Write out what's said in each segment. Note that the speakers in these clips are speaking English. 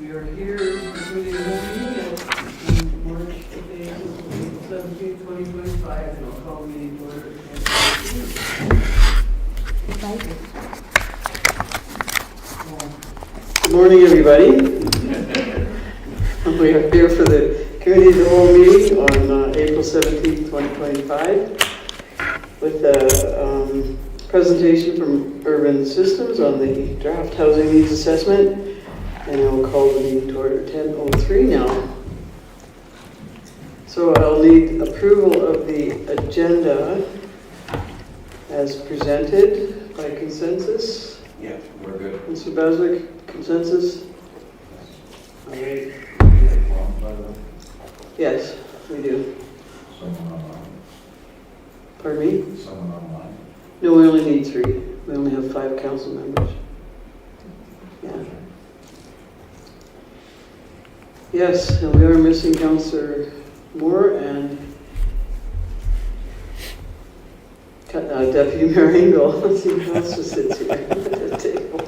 We are here for the meeting at March 17, 2025, and I'll call the meeting to order. Good morning, everybody. We are here for the committee of the whole meeting on April 17, 2025, with a presentation from Urban Systems on the draft housing needs assessment. And I will call the meeting to order 10:03 now. So I'll need approval of the agenda as presented by consensus. Yeah, we're good. Mr. Beswick, consensus? All right. Yes, we do. Someone online. Pardon me? Someone online. No, we only need 3. We only have 5 council members. Yeah. Yes, and we are missing Councillor Moore and Deputy Mayor Engel. Let's see who else sits here at the table.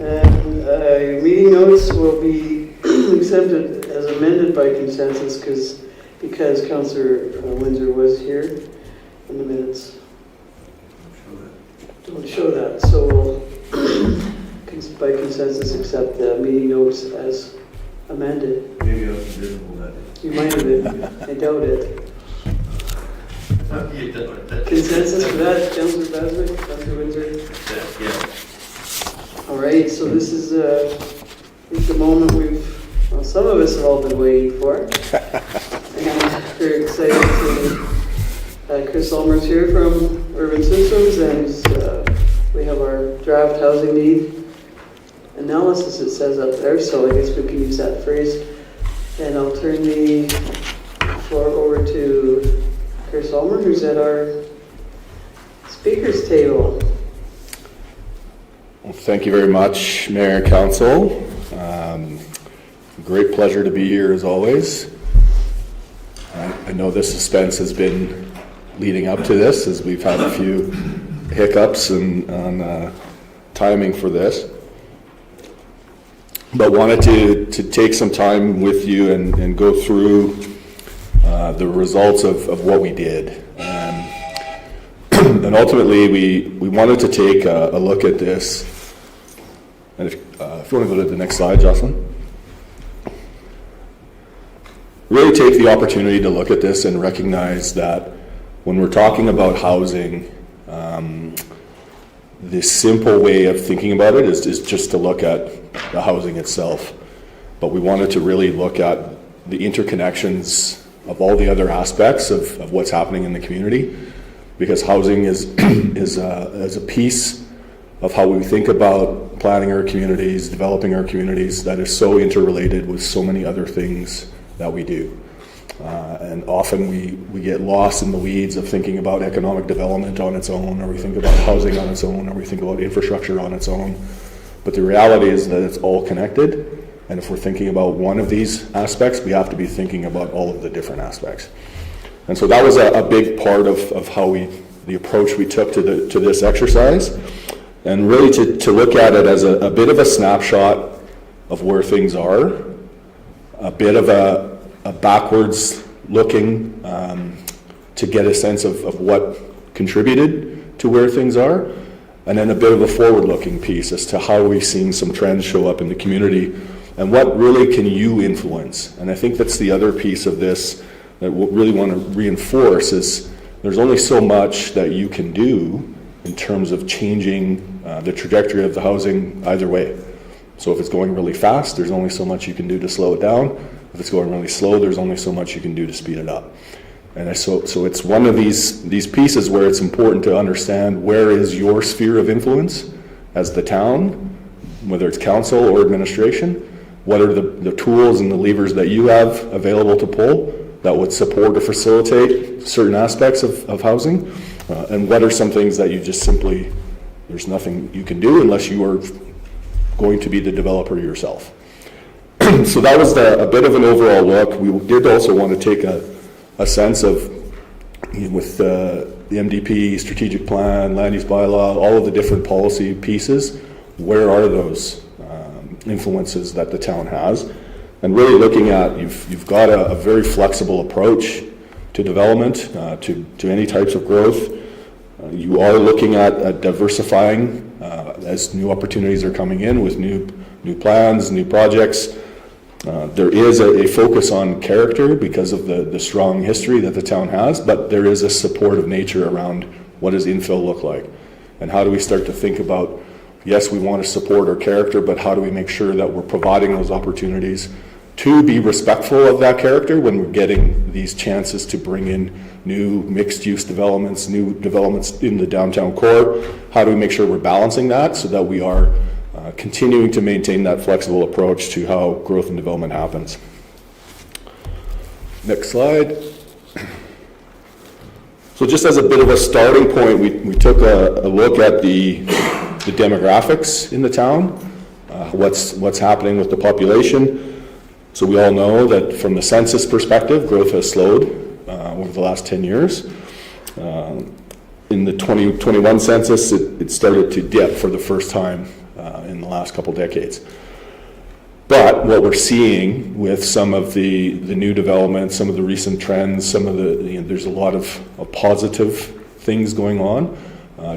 And meeting notes will be accepted as amended by consensus because Councillor Windsor was here in the minutes. Don't show that. So we'll, by consensus, accept the meeting notes as amended. Maybe I was invisible that day. You might have been. I doubt it. Consensus for that, Councillor Beswick, Councillor Windsor? Yeah. All right, so this is the moment some of us have all been waiting for. And very excited to Chris Ulmer's here from Urban Systems, and we have our draft housing need analysis, it says up there, so I guess we can use that phrase. And I'll turn the floor over to Chris Ulmer, who's at our speakers table. Well, thank you very much, Mayor and Council. Great pleasure to be here as always. I know this suspense has been leading up to this, as we've had a few hiccups on timing for this. But wanted to take some time with you and go through the results of what we did. And ultimately, we wanted to take a look at this. And if you want to go to the next slide, Jocelyn. Really take the opportunity to look at this and recognize that when we're talking about housing, the simple way of thinking about it is just to look at the housing itself. But we wanted to really look at the interconnections of all the other aspects of what's happening in the community, because housing is a piece of how we think about planning our communities, developing our communities, that is so interrelated with so many other things that we do. And often we get lost in the weeds of thinking about economic development on its own, or we think about housing on its own, or we think about infrastructure on its own. But the reality is that it's all connected. And if we're thinking about one of these aspects, we have to be thinking about all of the different aspects. And so that was a big part of how the approach we took to this exercise, and really to look at it as a bit of a snapshot of where things are, a bit of a backwards looking to get a sense of what contributed to where things are, and then a bit of a forward looking piece as to how we've seen some trends show up in the community and what really can you influence. And I think that's the other piece of this that we really want to reinforce is there's only so much that you can do in terms of changing the trajectory of the housing either way. So if it's going really fast, there's only so much you can do to slow it down. If it's going really slow, there's only so much you can do to speed it up. And so it's one of these pieces where it's important to understand where is your sphere of influence as the town, whether it's council or administration. What are the tools and the levers that you have available to pull that would support or facilitate certain aspects of housing? And what are some things that you just simply, there's nothing you can do unless you are going to be the developer yourself. So that was a bit of an overall look. We did also want to take a sense of, with the MDP, strategic plan, land use bylaw, all of the different policy pieces, where are those influences that the town has, and really looking at, you've got a very flexible approach to development, to any types of growth. You are looking at diversifying as new opportunities are coming in with new plans, new projects. There is a focus on character because of the strong history that the town has, but there is a supportive nature around what does infill look like, and how do we start to think about, yes, we want to support our character, but how do we make sure that we're providing those opportunities to be respectful of that character when we're getting these chances to bring in new mixed-use developments, new developments in the downtown core. How do we make sure we're balancing that so that we are continuing to maintain that flexible approach to how growth and development happens? Next slide. So just as a bit of a starting point, we took a look at the demographics in the town, what's happening with the population. So we all know that from the census perspective, growth has slowed over the last 10 years. In the 2021 census, it started to dip for the first time in the last couple decades. But what we're seeing with some of the new developments, some of the recent trends, there's a lot of positive things going on.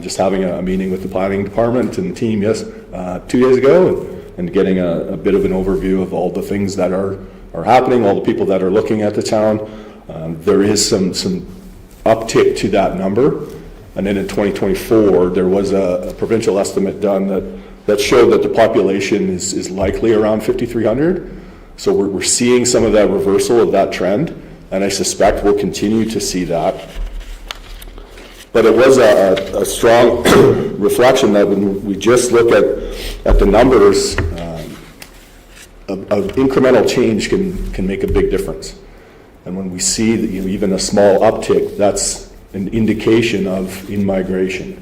Just having a meeting with the planning department and the team 2 days ago, and getting a bit of an overview of all the things that are happening, all the people that are looking at the town. There is some uptick to that number. And then in 2024, there was a provincial estimate done that showed that the population is likely around 5,300. So we're seeing some of that reversal of that trend, and I suspect we'll continue to see that. But it was a strong reflection that when we just look at the numbers, of incremental change can make a big difference. And when we see that, even a small uptick, that's an indication of in-migration.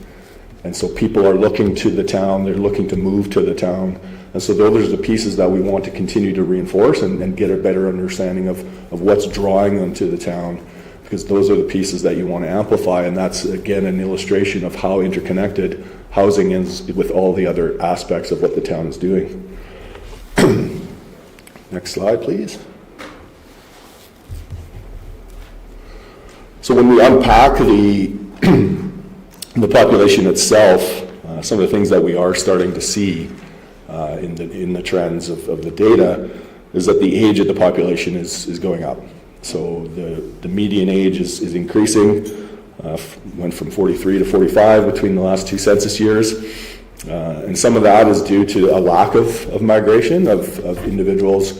And so people are looking to the town, they're looking to move to the town. And so those are the pieces that we want to continue to reinforce and get a better understanding of what's drawing them to the town, because those are the pieces that you want to amplify. And that's, again, an illustration of how interconnected housing is with all the other aspects of what the town is doing. Next slide, please. So when we unpack the population itself, some of the things that we are starting to see in the trends of the data is that the age of the population is going up. So the median age is increasing, went from 43 to 45 between the last two census years. And some of that is due to a lack of migration of individuals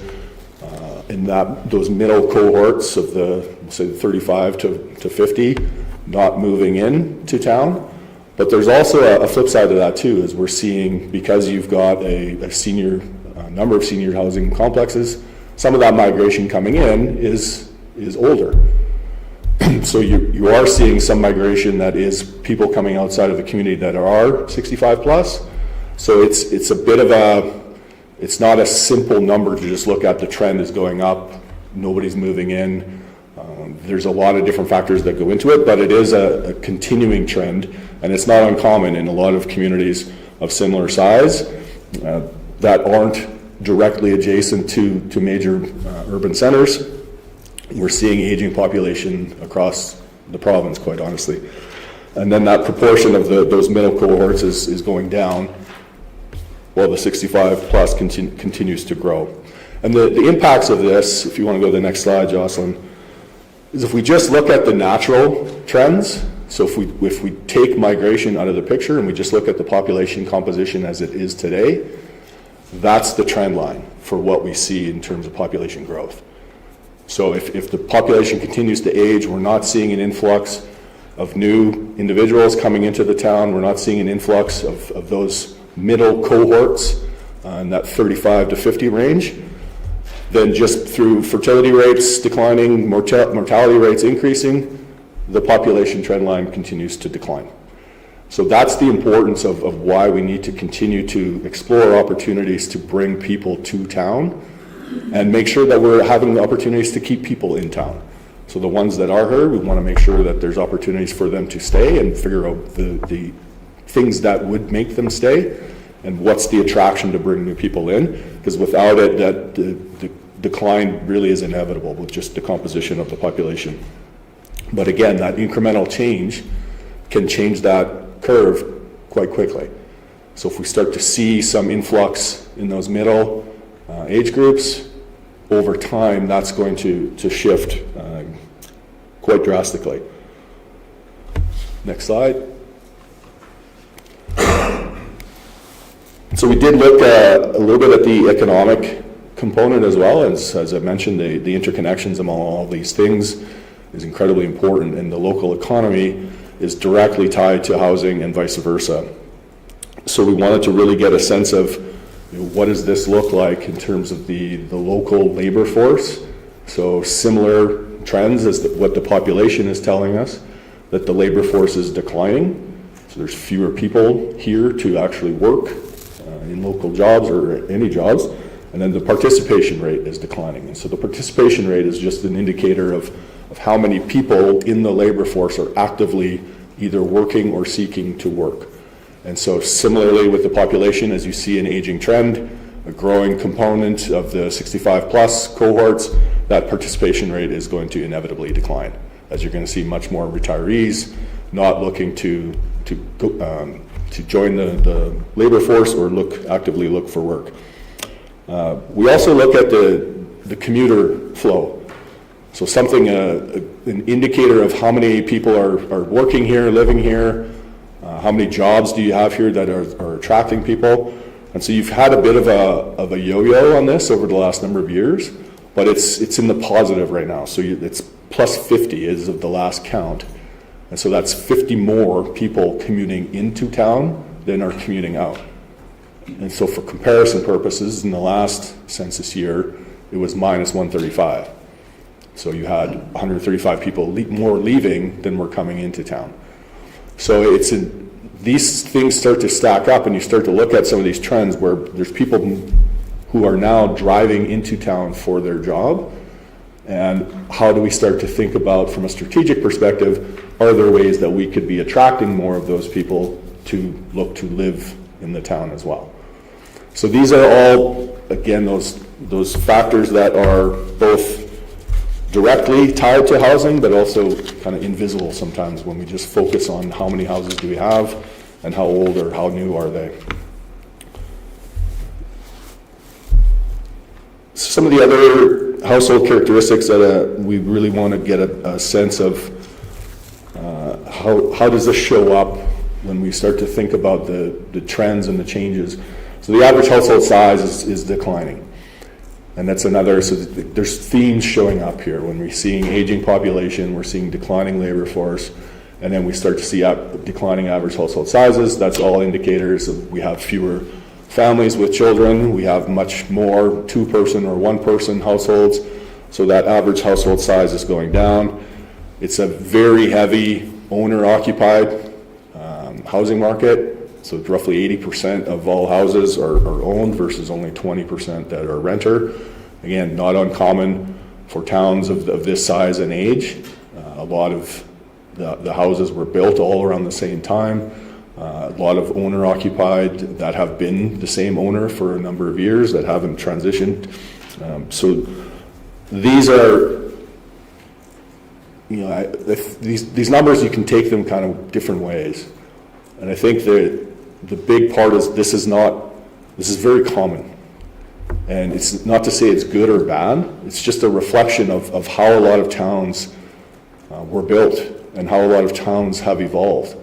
in those middle cohorts of say 35 to 50 not moving in to town. But there's also a flip side to that too, is we're seeing, because you've got a number of senior housing complexes, some of that migration coming in is older. So you are seeing some migration that is people coming outside of the community that are 65 plus. So it's a bit of it's not a simple number to just look at the trend is going up, nobody's moving in. There's a lot of different factors that go into it, but it is a continuing trend, and it's not uncommon in a lot of communities of similar size that aren't directly adjacent to major urban centers. We're seeing aging population across the province, quite honestly. And then that proportion of those middle cohorts is going down, while the 65 plus continues to grow. And the impacts of this, if you want to go to the next slide, Jocelyn, is if we just look at the natural trends, so if we take migration out of the picture and we just look at the population composition as it is today, that's the trend line for what we see in terms of population growth. So if the population continues to age, we're not seeing an influx of new individuals coming into the town, we're not seeing an influx of those middle cohorts in that 35 to 50 range, then just through fertility rates declining, mortality rates increasing, the population trend line continues to decline. So that's the importance of why we need to continue to explore opportunities to bring people to town and make sure that we're having the opportunities to keep people in town. So the ones that are here, we want to make sure that there's opportunities for them to stay and figure out the things that would make them stay, and what's the attraction to bring new people in, because without it, the decline really is inevitable with just the composition of the population. But again, that incremental change can change that curve quite quickly. So if we start to see some influx in those middle age groups, over time, that's going to shift quite drastically. Next slide. So we did look a little bit at the economic component as well. As I mentioned, the interconnections among all these things is incredibly important, and the local economy is directly tied to housing and vice versa. So we wanted to really get a sense of, what does this look like in terms of the local labor force. So similar trends as what the population is telling us, that the labor force is declining. So there's fewer people here to actually work in local jobs or any jobs. And then the participation rate is declining. And so the participation rate is just an indicator of how many people in the labor force are actively either working or seeking to work. And so similarly with the population, as you see an aging trend, a growing component of the 65 plus cohorts, that participation rate is going to inevitably decline, as you're going to see much more retirees not looking to join the labor force or actively look for work. We also look at the commuter flow. So something, an indicator of how many people are working here, living here, how many jobs do you have here that are attracting people. And so you've had a bit of a yo-yo on this over the last number of years, but it's in the positive right now. So it's plus 50 as of the last count. And so that's 50 more people commuting into town than are commuting out. And so for comparison purposes, in the last census year, it was minus 135. So you had 135 people more leaving than were coming into town. So these things start to stack up, and you start to look at some of these trends where there's people who are now driving into town for their job. And how do we start to think about, from a strategic perspective, are there ways that we could be attracting more of those people to look to live in the town as well? So these are all, again, those factors that are both directly tied to housing, but also kind of invisible sometimes when we just focus on how many houses do we have and how old or how new are they. Some of the other household characteristics that we really want to get a sense of, how does this show up when we start to think about the trends and the changes. So the average household size is declining. And that's another, so there's themes showing up here. When we're seeing aging population, we're seeing declining labor force, and then we start to see declining average household sizes. That's all indicators of we have fewer families with children. We have much more two-person or one-person households. So that average household size is going down. It's a very heavy owner-occupied housing market. So it's roughly 80% of all houses are owned versus only 20% that are renter. Again, not uncommon for towns of this size and age. A lot of the houses were built all around the same time. A lot of owner-occupied that have been the same owner for a number of years that haven't transitioned. So these are, these numbers, you can take them kind of different ways. And I think the big part is this is very common. And it's not to say it's good or bad, it's just a reflection of how a lot of towns were built and how a lot of towns have evolved.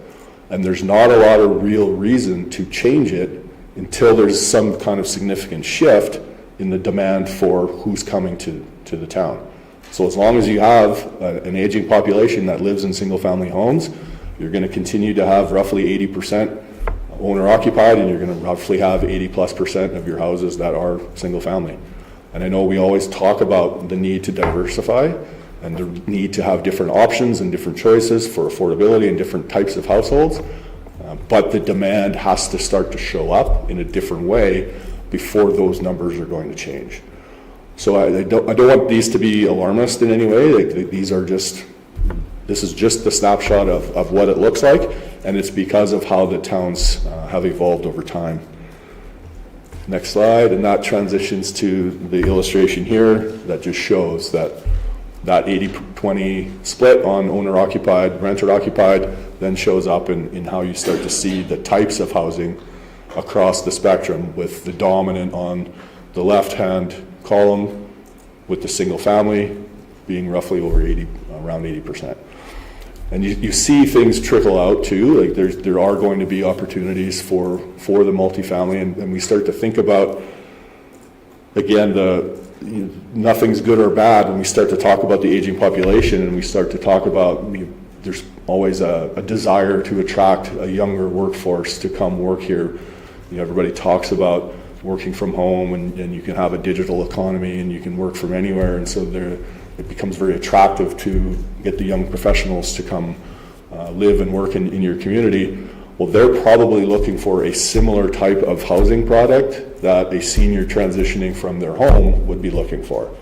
And there's not a lot of real reason to change it until there's some kind of significant shift in the demand for who's coming to the town. So as long as you have an aging population that lives in single-family homes, you're going to continue to have roughly 80% owner-occupied, and you're going to roughly have 80+% of your houses that are single-family. And I know we always talk about the need to diversify and the need to have different options and different choices for affordability and different types of households, but the demand has to start to show up in a different way before those numbers are going to change. So I don't want these to be alarmist in any way. This is just the snapshot of what it looks like, and it's because of how the towns have evolved over time. Next slide, and that transitions to the illustration here that just shows that 80-20 split on owner-occupied, renter-occupied then shows up in how you start to see the types of housing across the spectrum, with the dominant on the left-hand column with the single family being roughly over around 80%. And you see things trickle out too, like there are going to be opportunities for the multifamily, and we start to think about, again, nothing's good or bad when we start to talk about the aging population, and we start to talk about there's always a desire to attract a younger workforce to come work here. Everybody talks about working from home, and you can have a digital economy and you can work from anywhere, and so it becomes very attractive to get the young professionals to come live and work in your community. Well, they're probably looking for a similar type of housing product that a senior transitioning from their home would be looking for.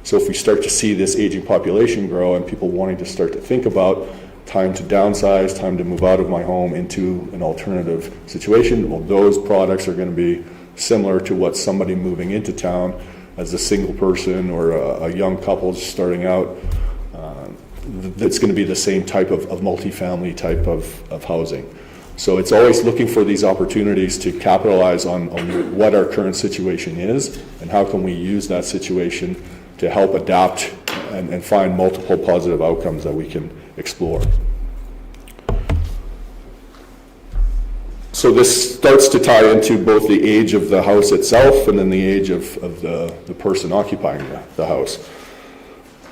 So if we start to see this aging population grow and people wanting to start to think about time to downsize, time to move out of my home into an alternative situation, well, those products are going to be similar to what somebody moving into town as a single person or a young couple starting out, that's going to be the same type of multifamily type of housing. So it's always looking for these opportunities to capitalize on what our current situation is and how can we use that situation to help adapt and find multiple positive outcomes that we can explore. So this starts to tie into both the age of the house itself and then the age of the person occupying the house.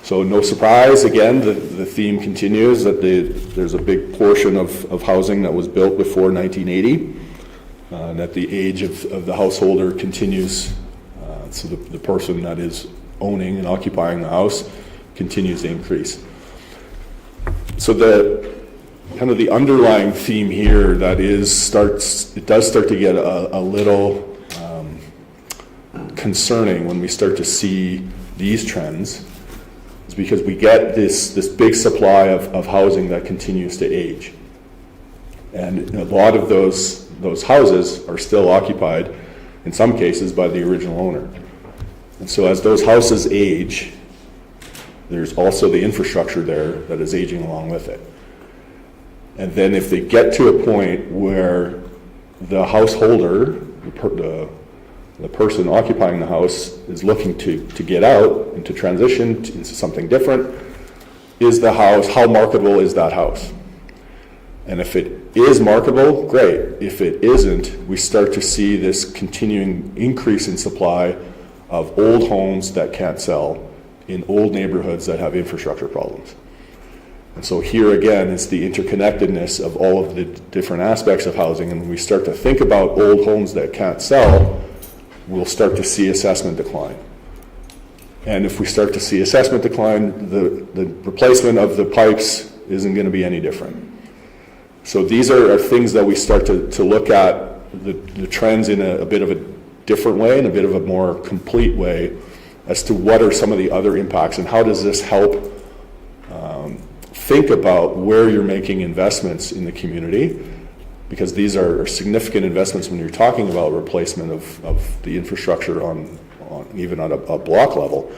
So no surprise, again, the theme continues that there's a big portion of housing that was built before 1980, and that the age of the householder continues, so the person that is owning and occupying the house continues to increase. So the underlying theme here it does start to get a little concerning when we start to see these trends, is because we get this big supply of housing that continues to age. And a lot of those houses are still occupied, in some cases, by the original owner. And so as those houses age, there's also the infrastructure there that is aging along with it. And then if they get to a point where the householder, the person occupying the house, is looking to get out and to transition into something different, how marketable is that house? And if it is marketable, great. If it isn't, we start to see this continuing increase in supply of old homes that can't sell in old neighborhoods that have infrastructure problems. And so here again is the interconnectedness of all of the different aspects of housing, and when we start to think about old homes that can't sell, we'll start to see assessment decline. And if we start to see assessment decline, the replacement of the pipes isn't going to be any different. So these are things that we start to look at the trends in a bit of a different way, in a bit of a more complete way, as to what are some of the other impacts and how does this help think about where you're making investments in the community, because these are significant investments when you're talking about replacement of the infrastructure on even on a block level.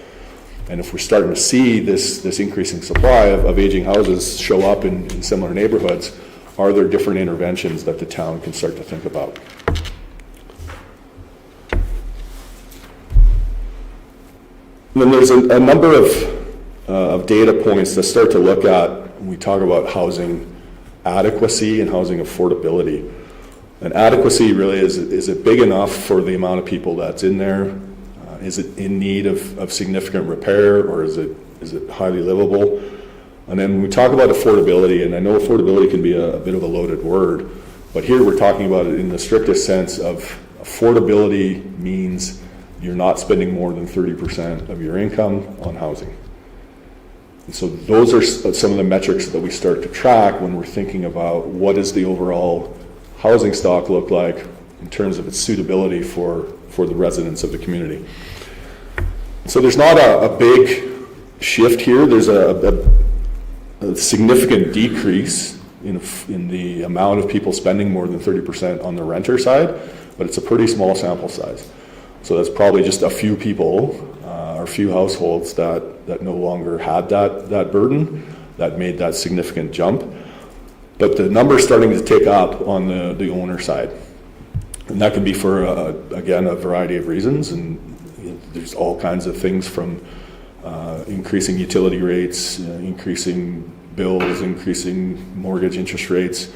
And if we're starting to see this increasing supply of aging houses show up in similar neighborhoods, are there different interventions that the town can start to think about? And then there's a number of data points that start to look at when we talk about housing adequacy and housing affordability. And adequacy really is it big enough for the amount of people that's in there? Is it in need of significant repair, or is it highly livable? And then when we talk about affordability, and I know affordability can be a bit of a loaded word, but here we're talking about it in the strictest sense of affordability means you're not spending more than 30% of your income on housing. And so those are some of the metrics that we start to track when we're thinking about what does the overall housing stock look like in terms of its suitability for the residents of the community. So there's not a big shift here. There's a significant decrease in the amount of people spending more than 30% on the renter side, but it's a pretty small sample size. So that's probably just a few people or a few households that no longer had that burden, that made that significant jump. But the number's starting to tick up on the owner side. And that can be for, again, a variety of reasons. And there's all kinds of things from increasing utility rates, increasing bills, increasing mortgage interest rates,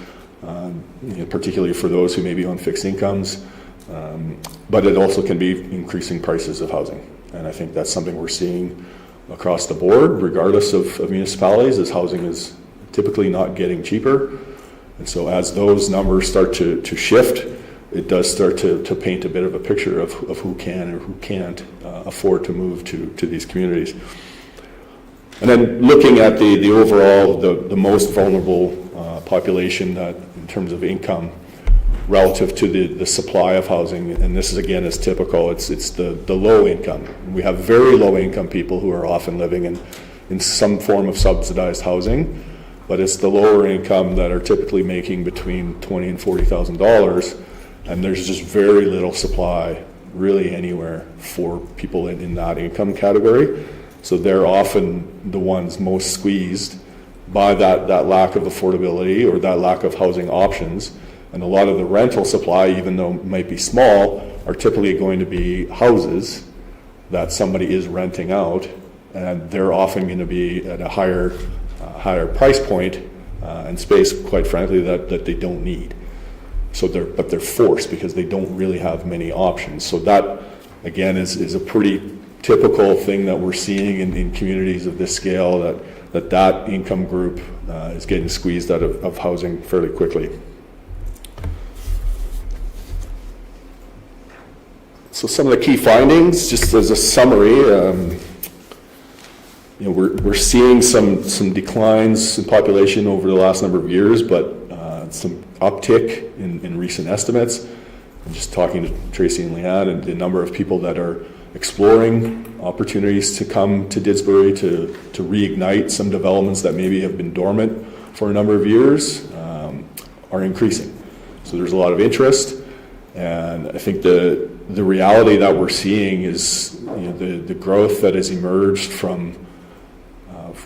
particularly for those who may be on fixed incomes. But it also can be increasing prices of housing. And I think that's something we're seeing across the board, regardless of municipalities, as housing is typically not getting cheaper. And so as those numbers start to shift, it does start to paint a bit of a picture of who can or who can't afford to move to these communities. And then looking at the overall, the most vulnerable population that in terms of income relative to the supply of housing, and this is again is typical, it's the low income. We have very low income people who are often living in some form of subsidized housing, but it's the lower income that are typically making between $20,000 and $40,000, and there's just very little supply really anywhere for people in that income category. So they're often the ones most squeezed by that lack of affordability or that lack of housing options. And a lot of the rental supply, even though it might be small, are typically going to be houses that somebody is renting out, and they're often going to be at a higher price point and space, quite frankly, that they don't need. So they're forced because they don't really have many options. So that, again, is a pretty typical thing that we're seeing in communities of this scale, that income group is getting squeezed out of housing fairly quickly. So some of the key findings, just as a summary, we're seeing some declines in population over the last number of years, but some uptick in recent estimates. I'm just talking to Tracy and Leanne, and the number of people that are exploring opportunities to come to Didsbury to reignite some developments that maybe have been dormant for a number of years are increasing. So there's a lot of interest, and I think the reality that we're seeing is the growth that has emerged from,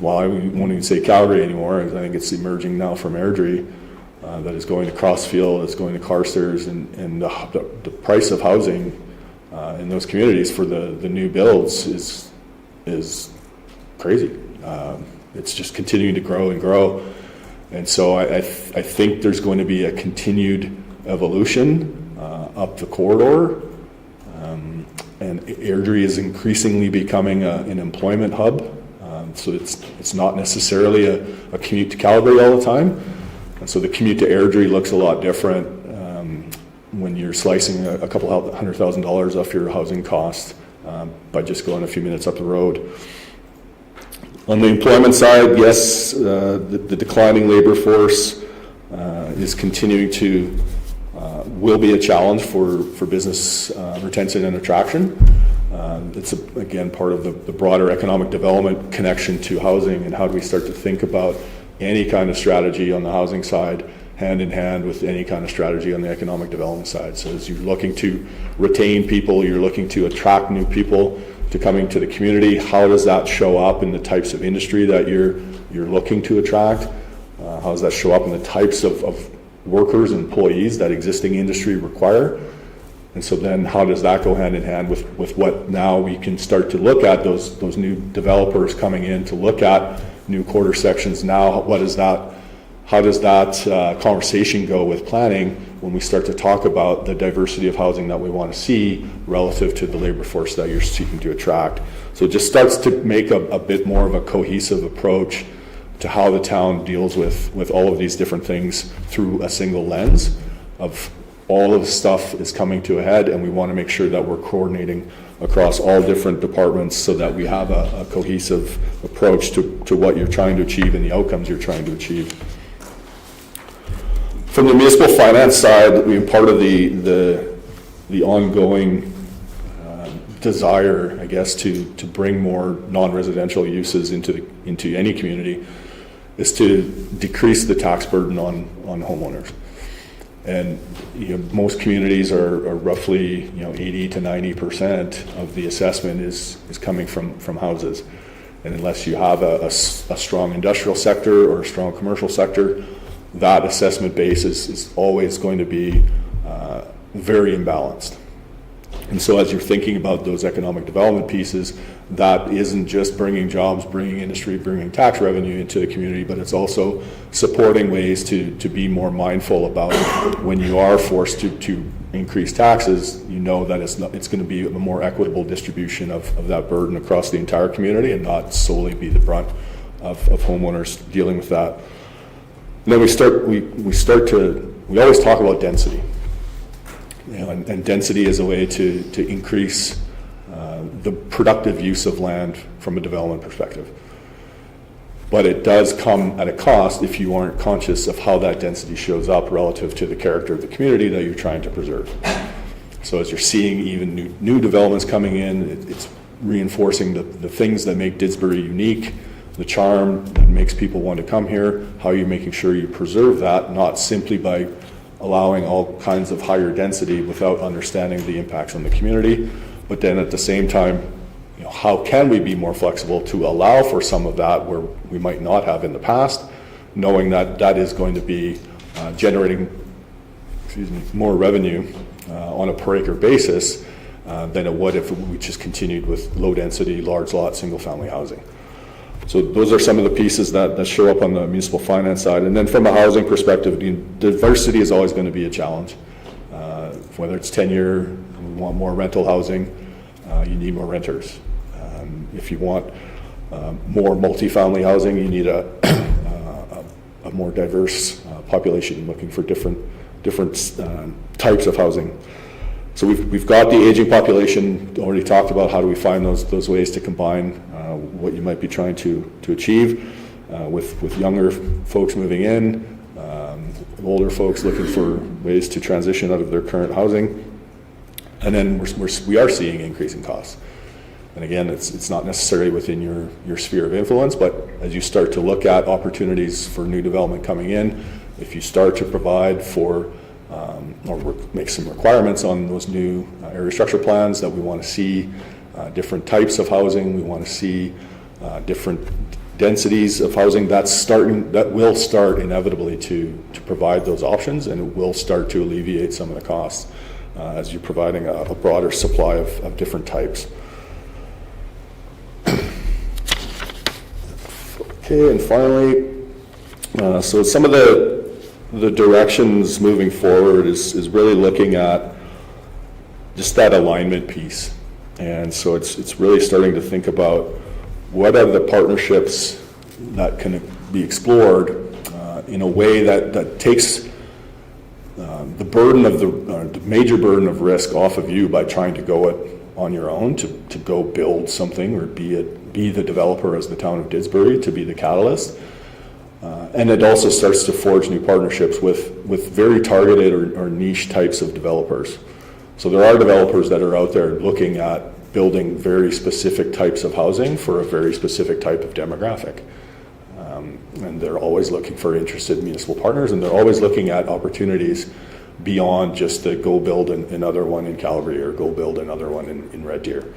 well, I won't even say Calgary anymore, I think it's emerging now from Airdrie, that is going to Crossfield, it's going to Carstairs, and the price of housing in those communities for the new builds is crazy. It's just continuing to grow and grow. And so I think there's going to be a continued evolution up the corridor. And Airdrie is increasingly becoming an employment hub. So it's not necessarily a commute to Calgary all the time. And so the commute to Airdrie looks a lot different when you're slicing a couple $100,000 off your housing cost by just going a few minutes up the road. On the employment side, yes, the declining labor force is continuing to will be a challenge for business retention and attraction. It's again part of the broader economic development connection to housing, and how do we start to think about any kind of strategy on the housing side hand in hand with any kind of strategy on the economic development side. So as you're looking to retain people, you're looking to attract new people to coming to the community, how does that show up in the types of industry that you're looking to attract? How does that show up in the types of workers and employees that existing industry require? And so then how does that go hand in hand with what now we can start to look at those new developers coming in to look at new quarter sections now? How does that conversation go with planning when we start to talk about the diversity of housing that we want to see relative to the labor force that you're seeking to attract? So it just starts to make a bit more of a cohesive approach to how the town deals with all of these different things through a single lens of all of the stuff is coming to a head, and we want to make sure that we're coordinating across all different departments so that we have a cohesive approach to what you're trying to achieve and the outcomes you're trying to achieve. From the municipal finance side, part of the ongoing desire, I guess, to bring more non-residential uses into any community is to decrease the tax burden on homeowners. And most communities are roughly 80 to 90% of the assessment is coming from houses. And unless you have a strong industrial sector or a strong commercial sector, that assessment base is always going to be very imbalanced. And so as you're thinking about those economic development pieces, that isn't just bringing jobs, bringing industry, bringing tax revenue into the community, but it's also supporting ways to be more mindful about when you are forced to increase taxes, that it's going to be a more equitable distribution of that burden across the entire community and not solely be the brunt of homeowners dealing with that. And then we always talk about density. And density is a way to increase the productive use of land from a development perspective. But it does come at a cost if you aren't conscious of how that density shows up relative to the character of the community that you're trying to preserve. So as you're seeing even new developments coming in, it's reinforcing the things that make Didsbury unique, the charm that makes people want to come here, how you're making sure you preserve that, not simply by allowing all kinds of higher density without understanding the impacts on the community. But then at the same time, how can we be more flexible to allow for some of that where we might not have in the past, knowing that that is going to be generating more revenue on a per acre basis than it would if we just continued with low density, large lot, single family housing. So those are some of the pieces that show up on the municipal finance side. And then from a housing perspective, diversity is always going to be a challenge. Whether it's tenure, we want more rental housing, you need more renters. If you want more multifamily housing, you need a more diverse population looking for different types of housing. So we've got the aging population, already talked about how do we find those ways to combine what you might be trying to achieve with younger folks moving in, older folks looking for ways to transition out of their current housing. And then we are seeing increasing costs. And again, it's not necessarily within your sphere of influence, but as you start to look at opportunities for new development coming in, if you start to provide for or make some requirements on those new area structure plans that we want to see different types of housing, we want to see different densities of housing, that will start inevitably to provide those options, and it will start to alleviate some of the costs as you're providing a broader supply of different types. Okay, and finally, so some of the directions moving forward is really looking at just that alignment piece. And so it's really starting to think about what are the partnerships that can be explored in a way that takes the burden of the major burden of risk off of you by trying to go it on your own to go build something or be the developer as the town of Didsbury, to be the catalyst. And it also starts to forge new partnerships with very targeted or niche types of developers. So there are developers that are out there looking at building very specific types of housing for a very specific type of demographic. And they're always looking for interested municipal partners, and they're always looking at opportunities beyond just the go build another one in Calgary or go build another one in Red Deer.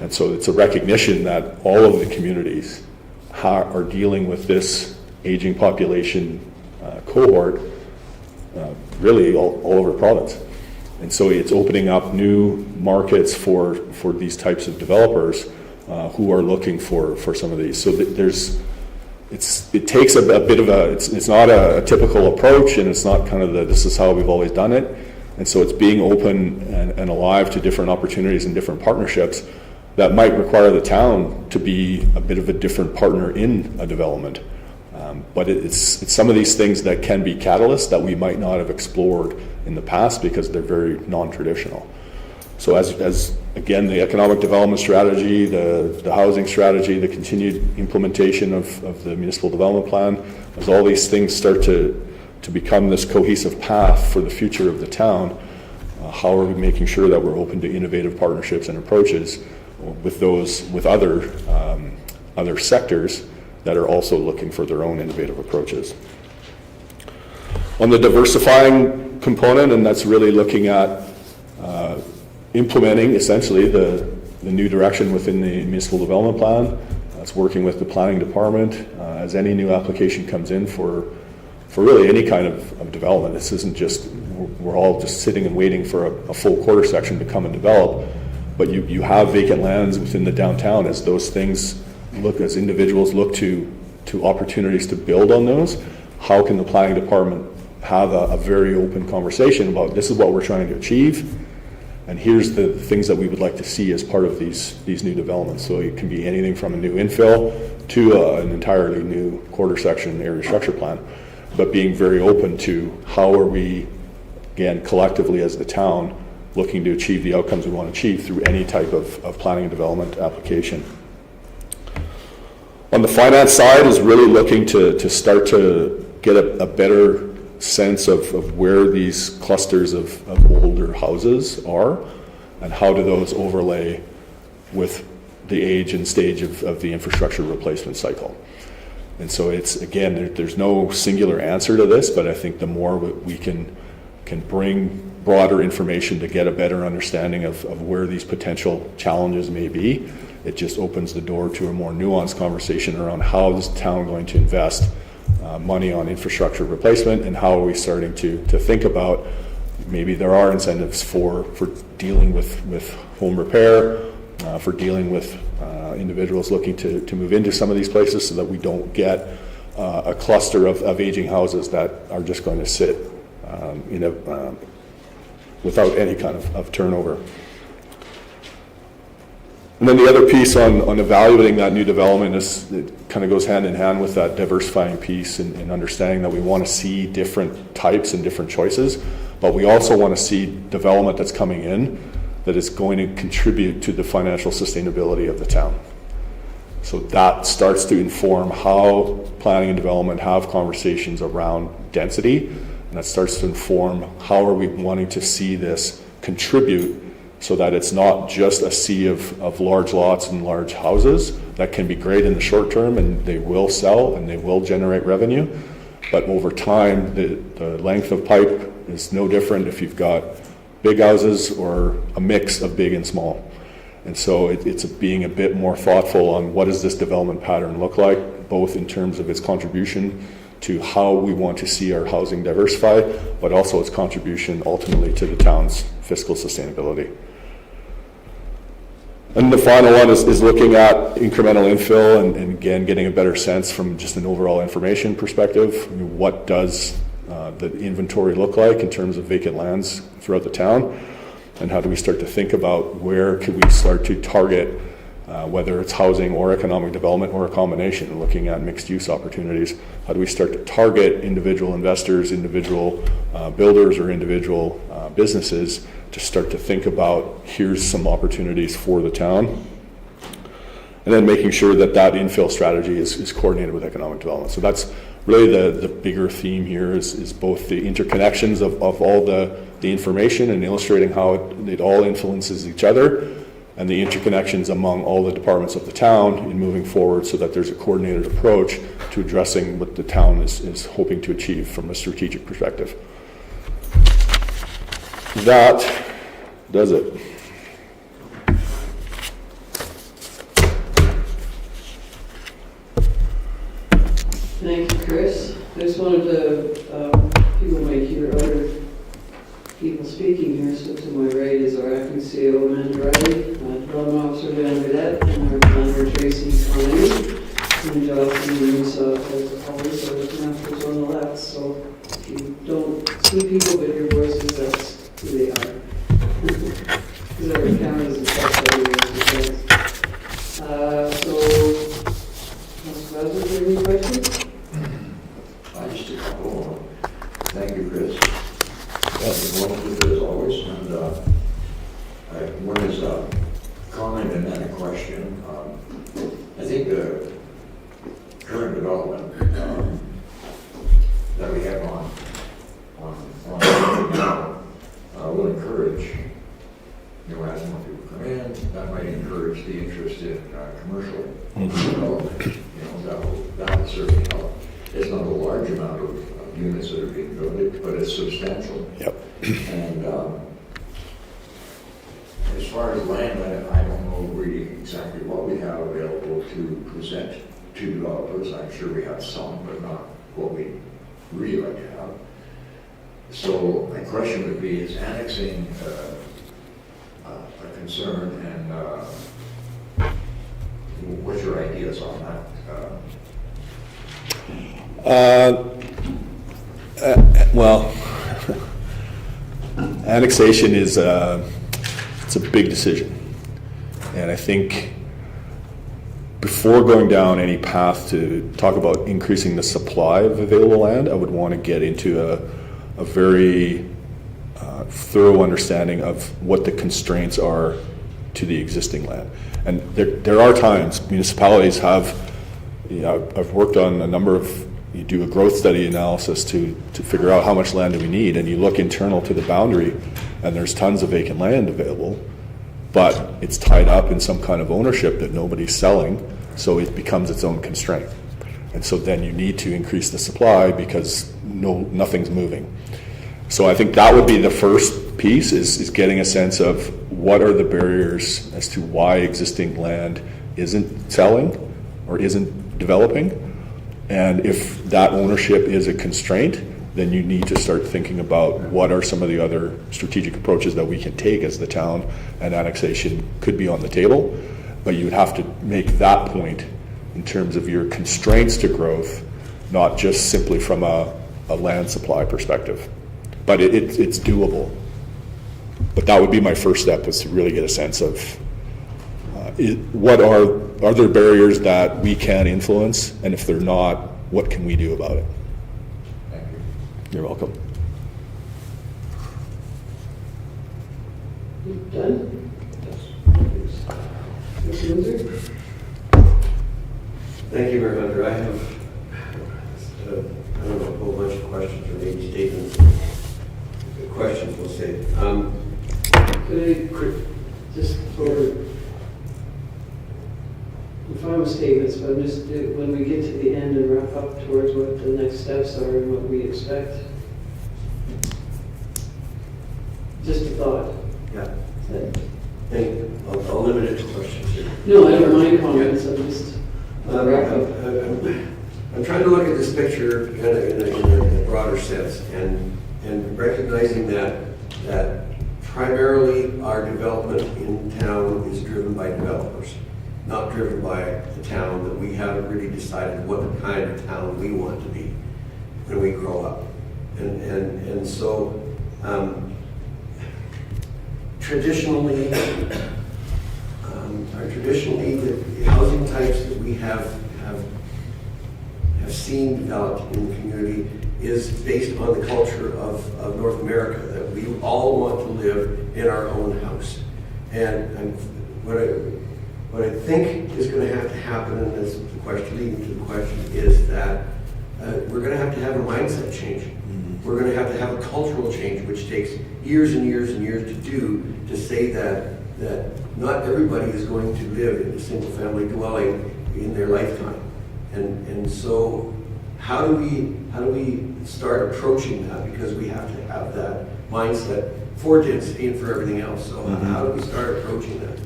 And so it's a recognition that all of the communities are dealing with this aging population cohort really all over the province. And so it's opening up new markets for these types of developers who are looking for some of these. So it takes a bit of it's not a typical approach, and it's not kind of this is how we've always done it. And so it's being open and alive to different opportunities and different partnerships that might require the town to be a bit of a different partner in a development. But it's some of these things that can be catalysts that we might not have explored in the past because they're very non-traditional. So as again, the economic development strategy, the housing strategy, the continued implementation of the municipal development plan, as all these things start to become this cohesive path for the future of the town, how are we making sure that we're open to innovative partnerships and approaches with other sectors that are also looking for their own innovative approaches. On the diversifying component, and that's really looking at implementing essentially the new direction within the municipal development plan. That's working with the planning department as any new application comes in for really any kind of development. This isn't just, we're all just sitting and waiting for a full quarter section to come and develop, but you have vacant lands within the downtown. As those things look, as individuals look to opportunities to build on those, how can the planning department have a very open conversation about this is what we're trying to achieve, and here's the things that we would like to see as part of these new developments. So it can be anything from a new infill to an entirely new quarter section area structure plan, but being very open to how are we, again, collectively as the town, looking to achieve the outcomes we want to achieve through any type of planning and development application. On the finance side is really looking to start to get a better sense of where these clusters of older houses are and how do those overlay with the age and stage of the infrastructure replacement cycle. And so it's, again, there's no singular answer to this, but I think the more we can bring broader information to get a better understanding of where these potential challenges may be, it just opens the door to a more nuanced conversation around how is the town going to invest money on infrastructure replacement, and how are we starting to think about maybe there are incentives for dealing with home repair, for dealing with individuals looking to move into some of these places, so that we don't get a cluster of aging houses that are just going to sit without any kind of turnover. And then the other piece on evaluating that new development is, it kind of goes hand in hand with that diversifying piece and understanding that we want to see different types and different choices, but we also want to see development that's coming in that is going to contribute to the financial sustainability of the town. So that starts to inform how planning and development have conversations around density, and that starts to inform how are we wanting to see this contribute, so that it's not just a sea of large lots and large houses that can be great in the short term, and they will sell and they will generate revenue, but over time the length of pipe is no different if you've got big houses or a mix of big and small. And so it's being a bit more thoughtful on what does this development pattern look like, both in terms of its contribution to how we want to see our housing diversify, but also its contribution ultimately to the town's fiscal sustainability. And the final one is looking at incremental infill and again, getting a better sense from just an overall information perspective. What does the inventory look like in terms of vacant lands throughout the town? And how do we start to think about where could we start to target, whether it's housing or economic development or a combination, looking at mixed use opportunities? How do we start to target individual investors, individual builders, or individual businesses to start to think about here's some opportunities for the town? And then making sure that that infill strategy is coordinated with economic development. So that's really the bigger theme here is both the interconnections of all the information and illustrating how it all influences each other, and the interconnections among all the departments of the town in moving forward, so that there's a coordinated approach to addressing what the town is hoping to achieve from a strategic perspective. That does it. Thank you, Chris. I just wanted to, people might hear other people speaking here, so to my right is our acting CEO, Amanda Riley, Development Officer, Dan Vidette, and our planner, Tracy Conley, and Jocelyn Reeves, as always, our financials on the left. So if you don't see people but hear voices, that's who they are. Because our cameras and stuff everywhere. So, Mr. Bowser, any questions? Just a couple. Thank you, Chris. Wonderful as always. And one is a comment and then a question. I think the current development that we have on now will encourage, as more people come in, that might encourage the interest in commercial development. That will certainly help. It's not a large amount of units that are being built, but it's substantial. Yep. And as far as land, I don't know really exactly what we have available to present to developers. I'm sure we have some, but not what we really like to have. So my question would be, is annexing a concern, and what's your ideas on that? Well, annexation is it's a big decision. And I think before going down any path to talk about increasing the supply of available land, I would want to get into a very thorough understanding of what the constraints are to the existing land. And there are times municipalities have, I've worked on a number of, you do a growth study analysis to figure out how much land do we need, and you look internal to the boundary and there's tons of vacant land available, but it's tied up in some kind of ownership that nobody's selling, so it becomes its own constraint. And so then you need to increase the supply because nothing's moving. So I think that would be the first piece, is getting a sense of what are the barriers as to why existing land isn't selling or isn't developing. And if that ownership is a constraint, then you need to start thinking about what are some of the other strategic approaches that we can take as the town, and annexation could be on the table. But you would have to make that point in terms of your constraints to growth, not just simply from a land supply perspective. But it's doable. But that would be my first step, was to really get a sense of what are there barriers that we can influence, and if they're not, what can we do about it? Thank you. You're welcome. Done? Mr. Windsor? Thank you, Mayor Hunter. I have, I don't know, a whole bunch of questions, or maybe statements. Questions, we'll say. Could I, just for, I'm fine with statements, but I'm just, when we get to the end and wrap up towards what the next steps are and what we expect, just a thought. Yeah. Thank you. I'll limit it to questions here. No, I don't mind comments, I'm just, wrap up. I'm trying to look at this picture in a broader sense, and recognizing that primarily our development in town is driven by developers, not driven by the town, that we haven't really decided what kind of town we want to be when we grow up. And so traditionally, the housing types that we have seen developed in the community is based on the culture of North America, that we all want to live in our own house. And what I think is going to have to happen, and this is the question leading to the question, is that we're going to have a mindset change. Mm-hmm. We're going to have a cultural change, which takes years and years and years to do, to say that not everybody is going to live in a single family dwelling in their lifetime. And so how do we start approaching that? Because we have to have that mindset for density and for everything else. So mm-hmm. How do we start approaching that?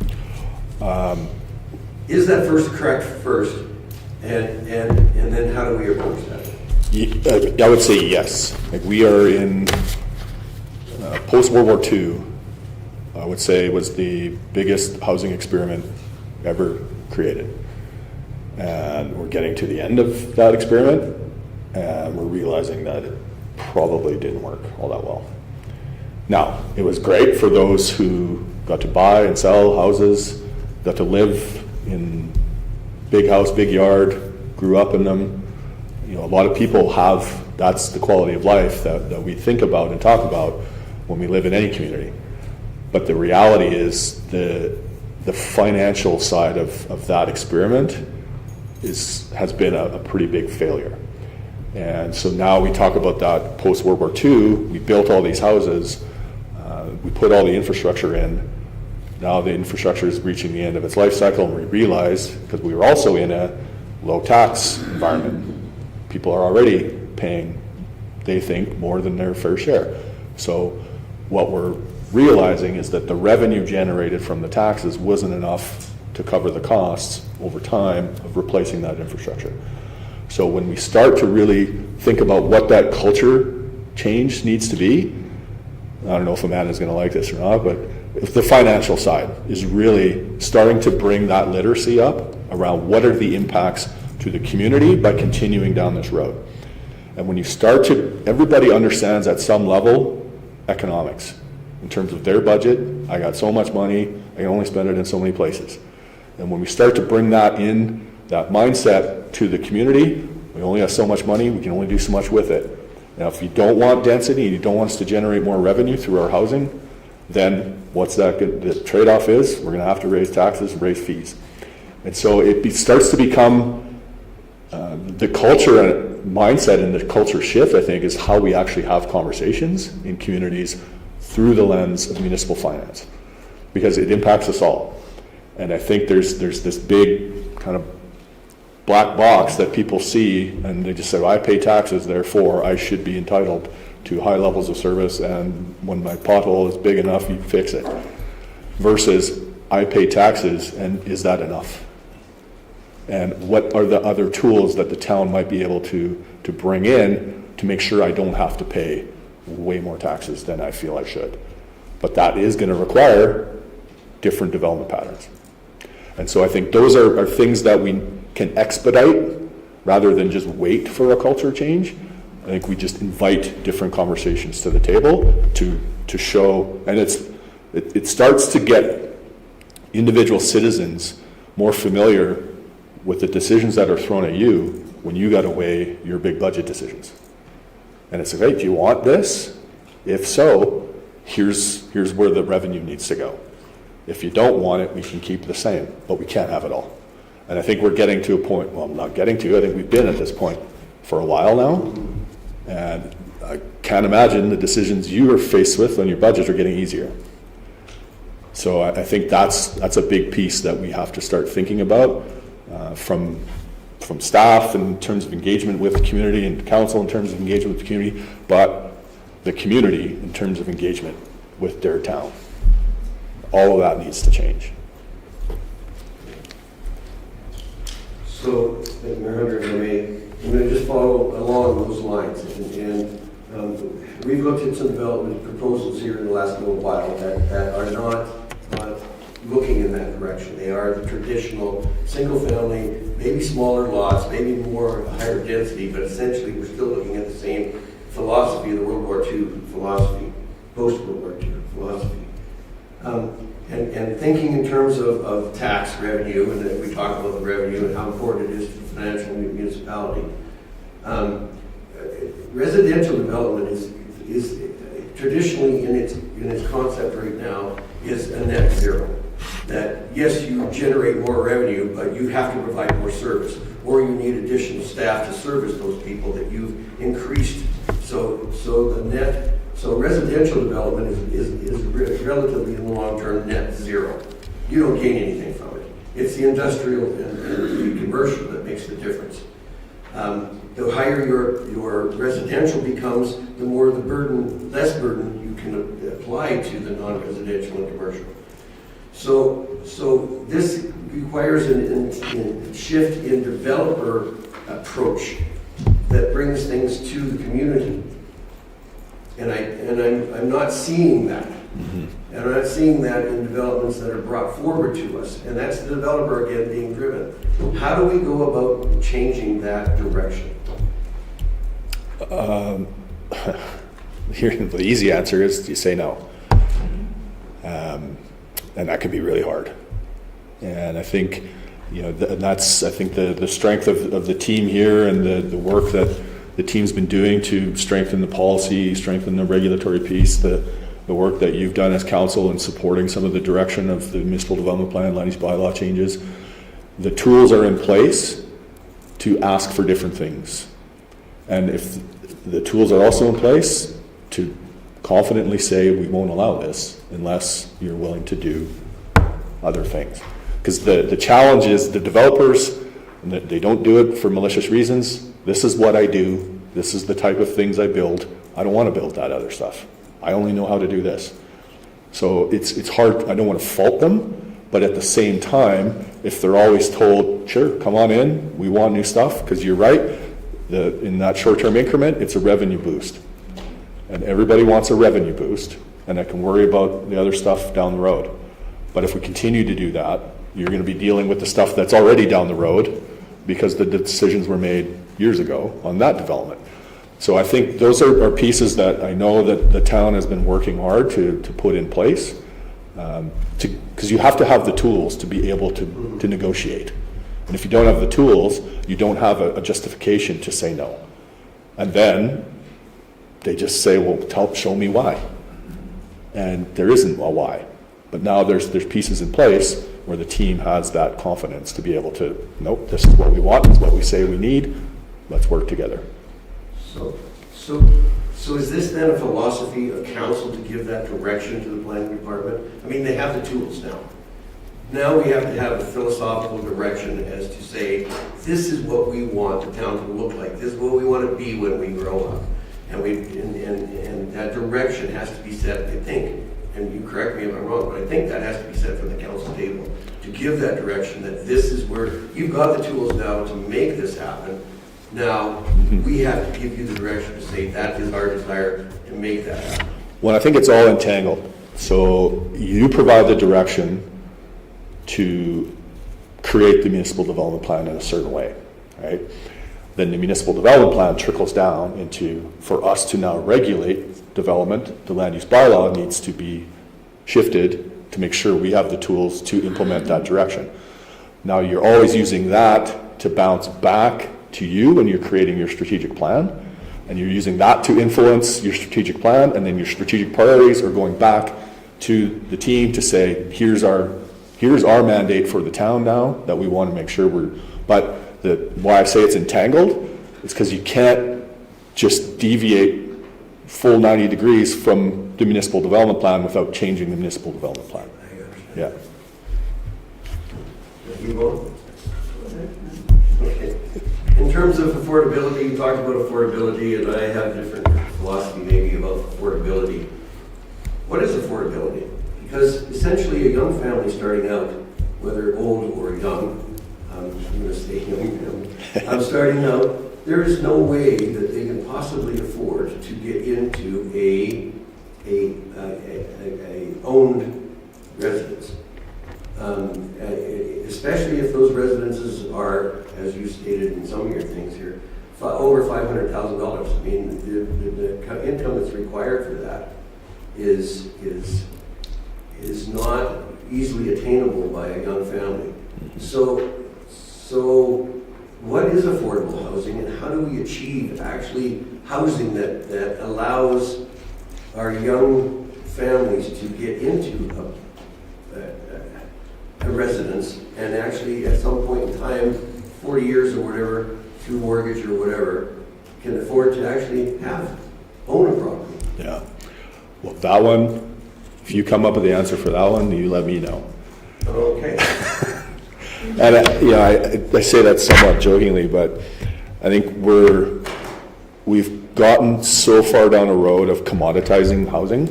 Is that correct first? And then how do we approach that? I would say yes. Like, we are in post-World War II, I would say, was the biggest housing experiment ever created. And we're getting to the end of that experiment, and we're realizing that it probably didn't work all that well. Now, it was great for those who got to buy and sell houses, got to live in big house, big yard, grew up in them. You know, a lot of people have, that's the quality of life that we think about and talk about when we live in any community. But the reality is the financial side of that experiment has been a pretty big failure. And so now we talk about that post-World War II, we built all these houses, we put all the infrastructure in. Now the infrastructure is reaching the end of its life cycle, and we realize, because we were also in a low tax environment, people are already paying they think, more than their fair share. So what we're realizing is that the revenue generated from the taxes wasn't enough to cover the costs over time of replacing that infrastructure. So when we start to really think about what that culture change needs to be, I don't know if Amanda's going to like this or not, but if the financial side is really starting to bring that literacy up around what are the impacts to the community by continuing down this road. And when you start to, everybody understands at some level economics in terms of their budget. I got so much money, I can only spend it in so many places. And when we start to bring that in, that mindset to the community, we only have so much money, we can only do so much with it. Now, if you don't want density, you don't want us to generate more revenue through our housing, then what's that good? The trade-off is we're going to have to raise taxes and raise fees. And so it starts to become the culture and mindset, and the culture shift, I think, is how we actually have conversations in communities through the lens of municipal finance, because it impacts us all. And I think there's this big kind of black box that people see, and they just say, well, I pay taxes, therefore I should be entitled to high levels of service, and when my pothole is big enough, you fix it. Versus, I pay taxes, and is that enough? And what are the other tools that the town might be able to bring in to make sure I don't have to pay way more taxes than I feel I should? But that is going to require different development patterns. And so I think those are things that we can expedite rather than just wait for a culture change. I think we just invite different conversations to the table to show, and it starts to get individual citizens more familiar with the decisions that are thrown at you when you got to weigh your big budget decisions. And it's like, hey, do you want this? If so, here's where the revenue needs to go. If you don't want it, we can keep the same, but we can't have it all. And I think we're getting to a point, well, I'm not getting to, I think we've been at this point for a while now. And I can't imagine the decisions you are faced with on your budget are getting easier. So I think that's a big piece that we have to start thinking about from staff in terms of engagement with the community, and council in terms of engagement with the community, but the community in terms of engagement with their town. All of that needs to change. So, Mayor Hunter, if I may, I'm going to just follow along those lines. And we've looked at some development proposals here in the last little while that are not looking in that direction. They are the traditional single-family, maybe smaller lots, maybe more higher density, but essentially we're still looking at the same philosophy, the World War II philosophy, post-World War II philosophy. And thinking in terms of tax revenue, and that we talk about the revenue and how important it is to the financial municipality. Residential development is traditionally in its concept right now is a net zero. That yes, you generate more revenue, but you have to provide more service, or you need additional staff to service those people that you've increased. So residential development is relatively in the long term net zero. You don't gain anything from it. It's the industrial and the commercial that makes the difference. The higher your residential becomes, the more less burden you can apply to the non-residential and commercial. So this requires a shift in developer approach that brings things to the community. And I'm not seeing that. Mm-hmm. And I'm not seeing that in developments that are brought forward to us. And that's the developer, again, being driven. How do we go about changing that direction? The easy answer is you say no. And that can be really hard. And I think, that's the strength of the team here, and the work that the team's been doing to strengthen the policy, strengthen the regulatory piece, the work that you've done as council in supporting some of the direction of the municipal development plan, land use bylaw changes. The tools are in place to ask for different things. And if the tools are also in place to confidently say we won't allow this unless you're willing to do other things. Because the challenge is the developers, and they don't do it for malicious reasons. This is what I do. This is the type of things I build. I don't want to build that other stuff. I only know how to do this. So it's hard. I don't want to fault them, but at the same time, if they're always told, sure, come on in, we want new stuff, because you're right, in that short-term increment, it's a revenue boost. And everybody wants a revenue boost, and I can worry about the other stuff down the road. But if we continue to do that, you're going to be dealing with the stuff that's already down the road, because the decisions were made years ago on that development. So I think those are pieces that I know that the town has been working hard to put in place, because you have to have the tools to be able to negotiate. And if you don't have the tools, you don't have a justification to say no. And then they just say, well, show me why. And there isn't a why. But now there's pieces in place where the team has that confidence to be able to, nope, this is what we want, this is what we say we need, let's work together. So is this then a philosophy of council to give that direction to the planning department? I mean, they have the tools now. Now we have to have a philosophical direction as to say, this is what we want the town to look like, this is what we want to be when we grow up. And that direction has to be set, I think, and you correct me if I'm wrong, but I think that has to be set from the council table to give that direction, that this is where, you've got the tools now to make this happen. Now, we have to give you the direction to say that is our desire to make that happen. Well, I think it's all entangled. So you provide the direction to create the municipal development plan in a certain way, right? Then the municipal development plan trickles down into, for us to now regulate development, the land use bylaw needs to be shifted to make sure we have the tools to implement that direction. Now, you're always using that to bounce back to you when you're creating your strategic plan, and you're using that to influence your strategic plan, and then your strategic priorities are going back to the team to say, here's our mandate for the town now that we want to make sure but why I say it's entangled is because you can't just deviate full 90 degrees from the municipal development plan without changing the municipal development plan. Yeah. You vote? Okay. In terms of affordability, you talked about affordability, and I have a different philosophy maybe about affordability. What is affordability? Because essentially a young family starting out, whether old or young, I'm going to say young family, starting out, there is no way that they can possibly afford to get into a owned residence. Especially if those residences are, as you stated in some of your things here, over $500,000. I mean, the income that's required for that is not easily attainable by a young family. So what is affordable housing, and how do we achieve actually housing that allows our young families to get into a residence, and actually at some point in time, 40 years or whatever, through mortgage or whatever, can afford to actually own a property? Yeah. Well, that one, if you come up with the answer for that one, you let me know. Okay. And I say that somewhat jokingly, but I think we've gotten so far down a road of commoditizing housing.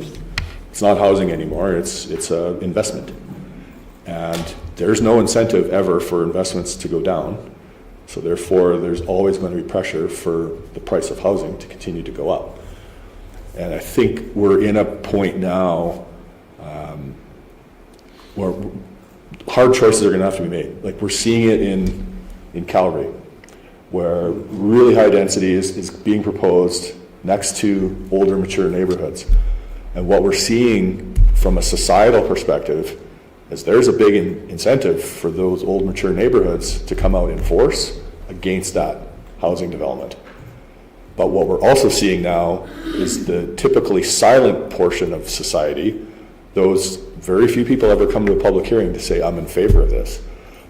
It's not housing anymore, it's an investment. And there's no incentive ever for investments to go down. So therefore, there's always going to be pressure for the price of housing to continue to go up. And I think we're in a point now where hard choices are going to have to be made. Like we're seeing it in Calgary, where really high density is being proposed next to older, mature neighborhoods. And what we're seeing from a societal perspective is there's a big incentive for those old, mature neighborhoods to come out in force against that housing development. But what we're also seeing now is the typically silent portion of society. Those very few people ever come to a public hearing to say, I'm in favor of this.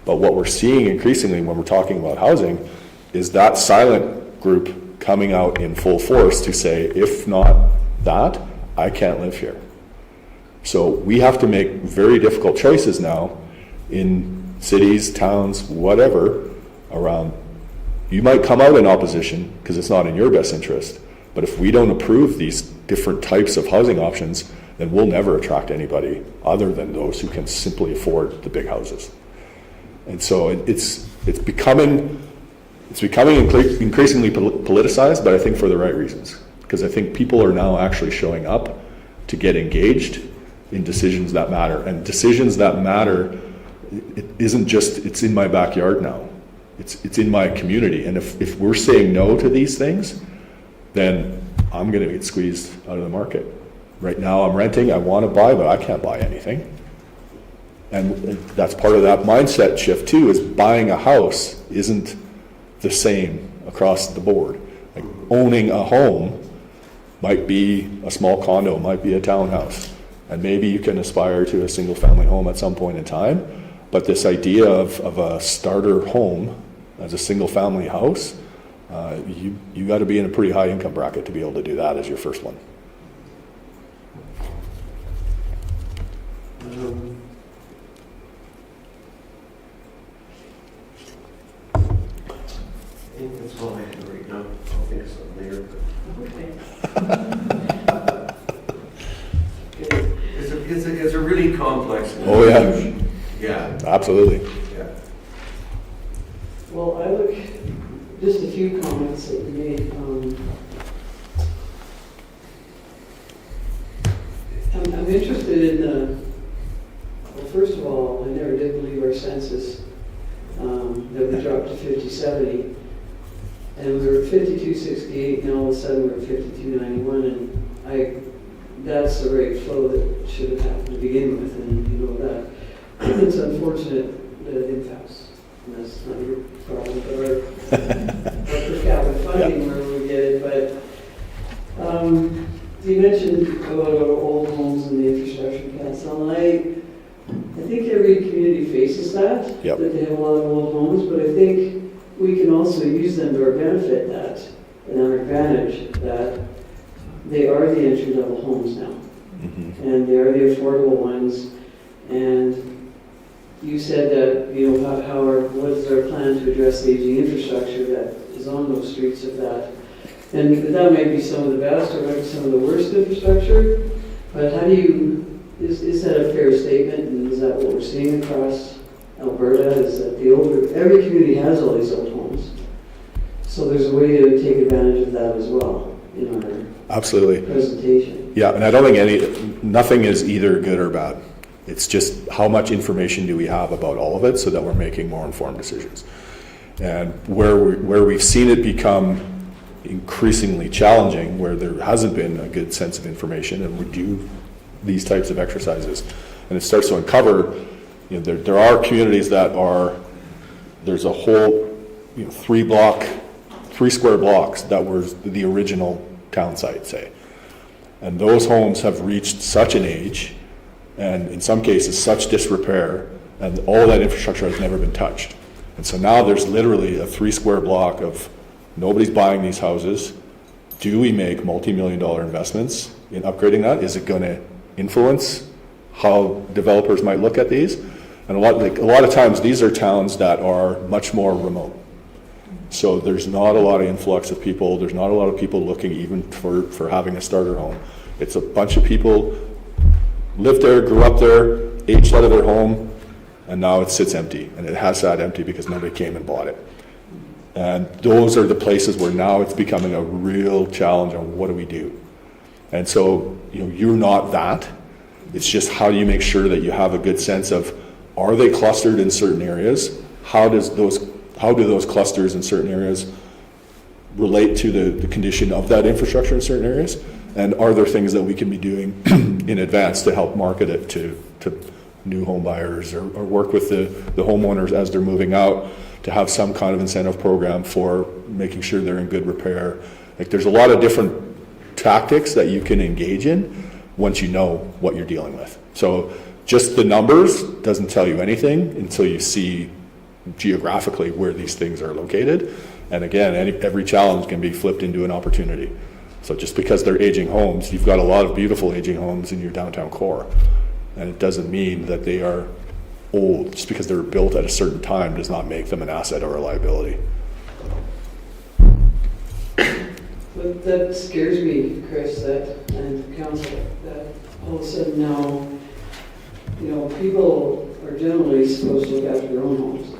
But what we're seeing increasingly when we're talking about housing is that silent group coming out in full force to say, if not that, I can't live here. So we have to make very difficult choices now in cities, towns, whatever, around You might come out in opposition because it's not in your best interest, but if we don't approve these different types of housing options, then we'll never attract anybody other than those who can simply afford the big houses. And so it's becoming increasingly politicized, but I think for the right reasons. Because I think people are now actually showing up to get engaged in decisions that matter. And decisions that matter, it isn't just, it's in my backyard now. It's in my community. And if we're saying no to these things, then I'm going to get squeezed out of the market. Right now I'm renting, I want to buy, but I can't buy anything. And that's part of that mindset shift too, is buying a house isn't the same across the board. Like owning a home might be a small condo, might be a townhouse, and maybe you can aspire to a single family home at some point in time, but this idea of a starter home as a single family house, you got to be in a pretty high income bracket to be able to do that as your first one. I think that's all I have right now. I'll think of something later. It's a really complex. Oh, yeah. Yeah, Absolutely. yeah. Well, I look, just a few comments that you made. I'm interested in well, first of all, I never did believe our census, that we dropped to 5070. And we were at 5268, now all of a sudden we're at 5291, and that's the rate of flow that should have happened to begin with, and you know that. It's unfortunate that it didn't pass, and that's not your problem, but our per capita funding where we get it, but you mentioned about our old homes and the infrastructure council, and I think every community faces that, Yep. that they have a lot of old homes, but I think we can also use them to our benefit and our advantage that they are the entry-level homes now. Mm-hmm. And they are the affordable ones. And you said that, you know, what is our plan to address the aging infrastructure that is on those streets of that? And that may be some of the best or maybe some of the worst infrastructure, but how do you, is that a fair statement? And is that what we're seeing across Alberta, is that every community has all these old homes. So there's a way to take advantage of that as well in our Absolutely. presentation. Yeah, and I don't think nothing is either good or bad. It's just how much information do we have about all of it so that we're making more informed decisions. And where we've seen it become increasingly challenging, where there hasn't been a good sense of information, and we do these types of exercises, and it starts to uncover, you know, there are communities that there's a whole, you know, 3 square blocks that were the original town site, say. And those homes have reached such an age, and in some cases such disrepair, and all that infrastructure has never been touched. And so now there's literally a 3 square block of nobody's buying these houses. Do we make multi-million-dollar investments in upgrading that? Is it going to influence how developers might look at these? And a lot of times these are towns that are much more remote. So there's not a lot of influx of people. There's not a lot of people looking even for having a starter home. It's a bunch of people lived there, grew up there, aged out of their home, and now it sits empty. And it has sat empty because nobody came and bought it. And those are the places where now it's becoming a real challenge on what do we do. And so, you know, you're not that. It's just how do you make sure that you have a good sense of, are they clustered in certain areas? How do those clusters in certain areas relate to the condition of that infrastructure in certain areas? And are there things that we can be doing in advance to help market it to new home buyers, or work with the homeowners as they're moving out to have some kind of incentive program for making sure they're in good repair? Like, there's a lot of different tactics that you can engage in once you know what you're dealing with. So just the numbers doesn't tell you anything until you see geographically where these things are located. And again, every challenge can be flipped into an opportunity. So just because they're aging homes, you've got a lot of beautiful aging homes in your downtown core. And it doesn't mean that they are old. Just because they were built at a certain time does not make them an asset or a liability. But that scares me, Chris, and council, that all of a sudden now, people are generally supposed to look after their own homes.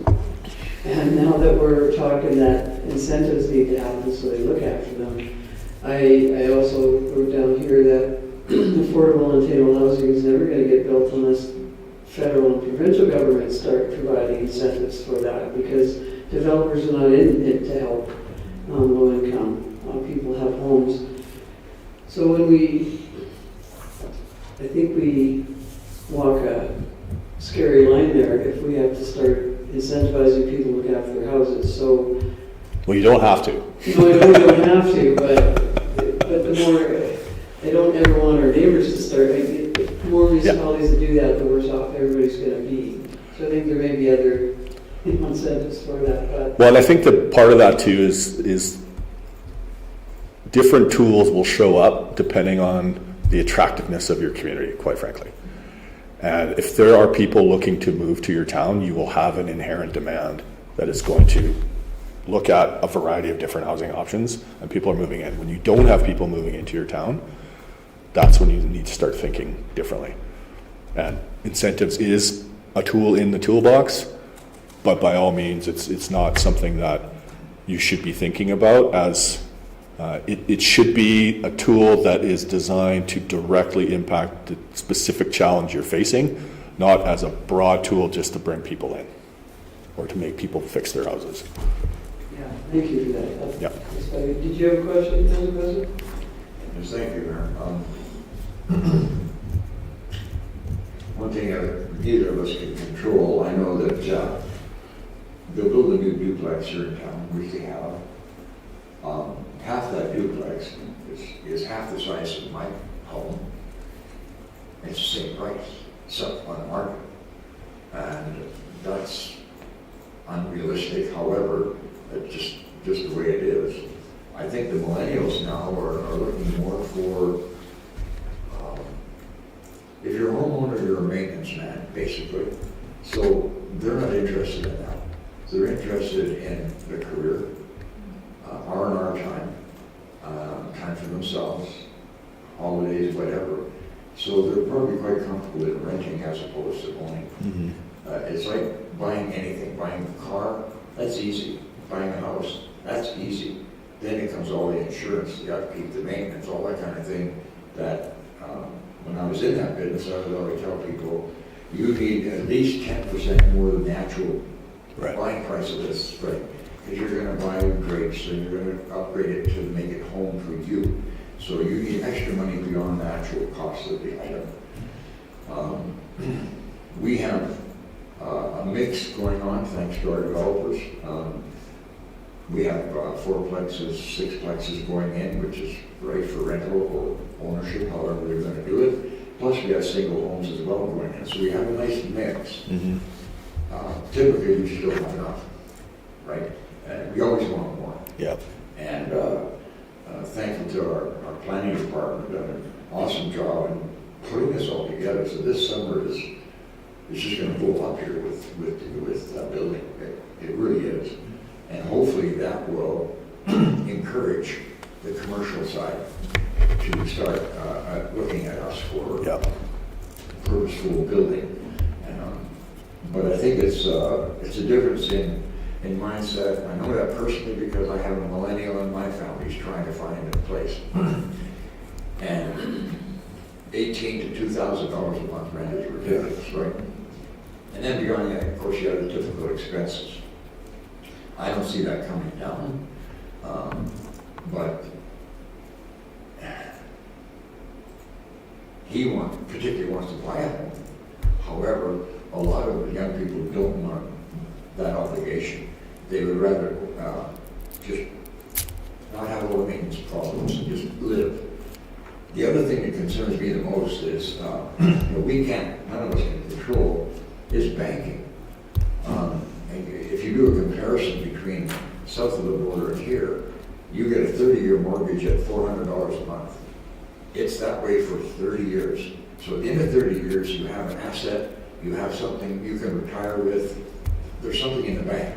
And now that we're talking that incentives need to happen so they look after them, I also wrote down here that affordable and attainable housing is never going to get built unless federal and provincial governments start providing incentives for that, because developers are not in it to help low-income people have homes. So I think we walk a scary line there if we have to start incentivizing people to look after their houses. So, Well, you don't have to. no, I know we don't have to, but the more, I don't ever want our neighbors to start, the more municipalities that do that, the worse off everybody's gonna be. So I think there may be other incentives for that, but. Well, and I think that part of that too is different tools will show up depending on the attractiveness of your community, quite frankly. And if there are people looking to move to your town, you will have an inherent demand that is going to look at a variety of different housing options, and people are moving in. When you don't have people moving into your town, that's when you need to start thinking differently. And incentives is a tool in the toolbox, but by all means, it's not something that you should be thinking about as it should be a tool that is designed to directly impact the specific challenge you're facing, not as a broad tool just to bring people in or to make people fix their houses. Yeah, thank you for that. Yeah. Did you have a question, Council President? Yes, thank you, Mayor. One thing neither of us can control, I know that they'll build a new duplex here in town, which they have. Half that duplex is half the size of my home. It's the same price, it's up on the market. And that's unrealistic, however, it's just the way it is. I think the millennials now are looking more for, if you're a homeowner, you're a maintenance man, basically. So they're not interested in that. They're interested in the career, R&R time, time for themselves, holidays, whatever. So they're probably quite comfortable in renting as opposed to owning. Mm-hmm. It's like buying anything. Buying a car, that's easy. Buying a house, that's easy. Then it comes all the insurance, the upkeep, the maintenance, all that kind of thing that when I was in that business, I would always tell people, you need at least 10% more than the actual buying price of this, right? Because you're going to buy grapes and you're going to upgrade it to make it home for you. So you need extra money beyond the actual cost of the item. We have a mix going on thanks to our developers. We have 4 plexes, 6 plexes going in, which is right for rental or ownership, however they're going to do it. Plus we have single homes as well going in. So we have a nice mix. Mm-hmm. Typically we still have enough, right? And we always want more. Yeah. And thankful to our planning department, done an awesome job in putting this all together. So this summer is just going to blow up here with that building. It really is. And hopefully that will encourage the commercial side to start looking at us for purposeful building. But I think it's a difference in mindset. I know that personally because I have a millennial in my family who's trying to find a place. And $1,800 to $2,000 a month rent is ridiculous, right? And then beyond that, of course, you have the typical expenses. I don't see that coming down, but he particularly wants to buy a home. However, a lot of the young people don't want that obligation. They would rather just not have low maintenance problems and just live. The other thing that concerns me the most is none of us can control, is banking. If you do a comparison between south of the border and here, you get a 30-year mortgage at $400 a month. It's that way for 30 years. So in the 30 years, you have an asset, you have something you can retire with, there's something in the bank.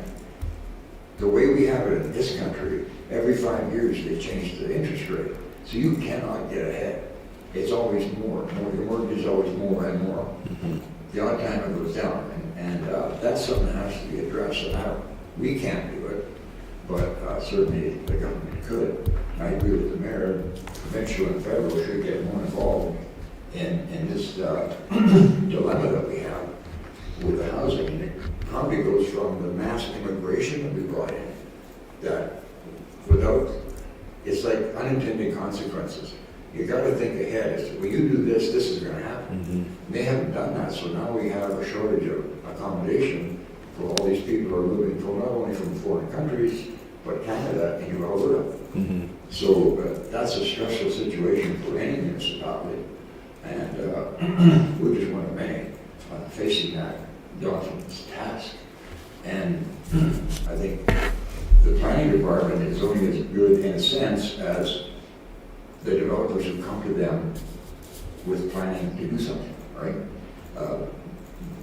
The way we have it in this country, every 5 years they change the interest rate. So you cannot get ahead. It's always more. Your mortgage is always more and more. The odd time it goes down, and that's something that has to be addressed. And we can't do it, but certainly the government could. I agree with the mayor. Provincial and federal should get more involved in this dilemma that we have with the housing. And it probably goes from the mass immigration that we brought in, that without, it's like unintended consequences. You got to think ahead. As to, when you do this, this is going to happen. They haven't done that, so now we have a shortage of accommodation for all these people who are moving from not only from foreign countries, but Canada and Alberta. So that's a stressful situation for any municipality, and we just want to make facing that daunting task. And I think the planning department is only as good in a sense as the developers who come to them with planning to do something, right?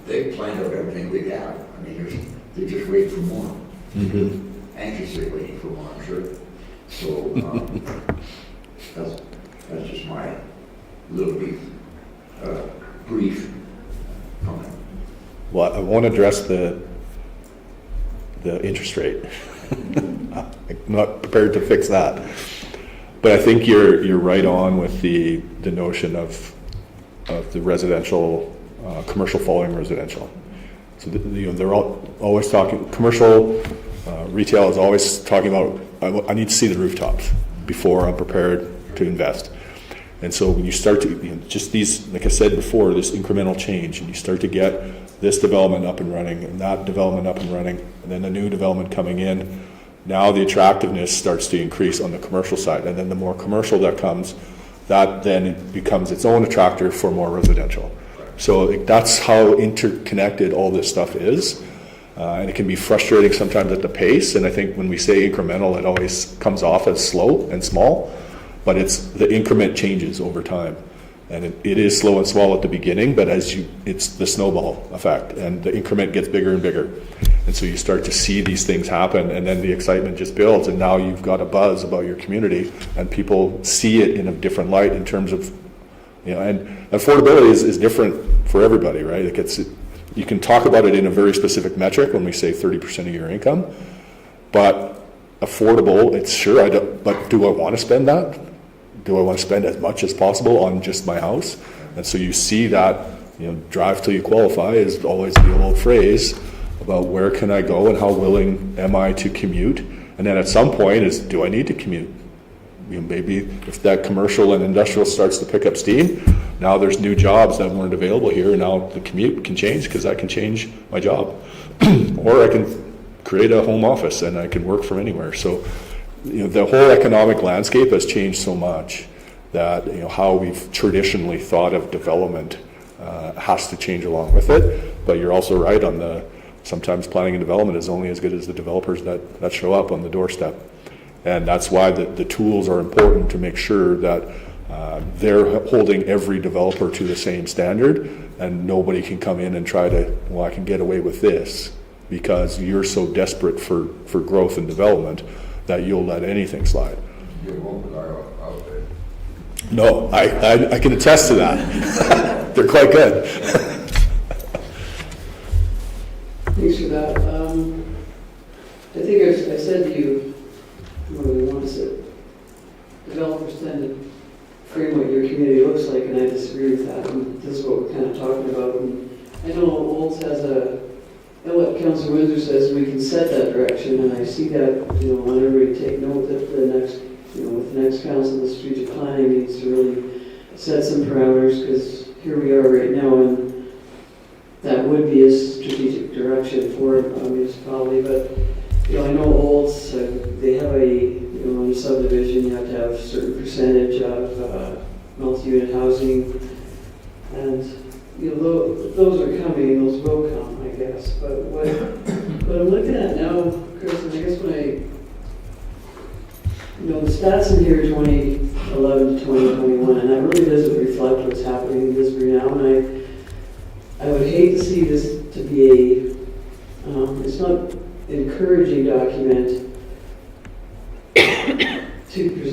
They planned out everything we have. I mean, they're just waiting for more. Anxiously waiting for more, I'm sure. So that's just my little brief comment. Well, I won't address the interest rate. I'm not prepared to fix that. But I think you're right on with the notion of the residential, commercial following residential. So they're always talking commercial, retail is always talking about I need to see the rooftops before I'm prepared to invest. And so when you start to just these, like I said before, this incremental change, and you start to get this development up and running, and that development up and running, and then a new development coming in. Now the attractiveness starts to increase on the commercial side, and then the more commercial that comes, that then becomes its own attractor for more residential. So that's how interconnected all this stuff is, and it can be frustrating sometimes at the pace. And I think when we say incremental, it always comes off as slow and small, but it's the increment changes over time. And it is slow and small at the beginning, but it's the snowball effect, and the increment gets bigger and bigger. And so you start to see these things happen, and then the excitement just builds, and now you've got a buzz about your community, and people see it in a different light in terms of, and affordability is different for everybody, right? You can talk about it in a very specific metric when we say 30% of your income, but affordable, it's sure, but do I want to spend that? Do I want to spend as much as possible on just my house? And so you see that, drive till you qualify is always the old phrase about where can I go and how willing am I to commute? And then at some point is, do I need to commute? Maybe if that commercial and industrial starts to pick up steam, now there's new jobs that weren't available here, and now the commute can change because I can change my job. Or I can create a home office and I can work from anywhere. So the whole economic landscape has changed so much that how we've traditionally thought of development has to change along with it. But you're also right on sometimes planning and development is only as good as the developers that show up on the doorstep. And that's why the tools are important to make sure that they're holding every developer to the same standard, and nobody can come in and try to, I can get away with this because you're so desperate for growth and development that you'll let anything slide. You won't with our outfit. No, I can attest to that. They're quite good. Thanks for that. I think I said to you more than once that developers tend to frame what your community looks like, and I disagree with that. And this is what we're kind of talking about. And I know Olds has and what Councilor Windsor says, we can set that direction, and I see that, I want everybody to take note that with the next council, the strategic planning needs to really set some parameters, because here we are right now, and that would be a strategic direction for a municipality. But I know Olds, they have on a subdivision, you have to have a certain percentage of multi-unit housing, and those are coming, those will come, I guess. But what I'm looking at now, Chris, and I guess when the stats in here, 2011 to 2021, and that really doesn't reflect what's happening in Disbury now. And I would hate to see this to be it's not an encouraging document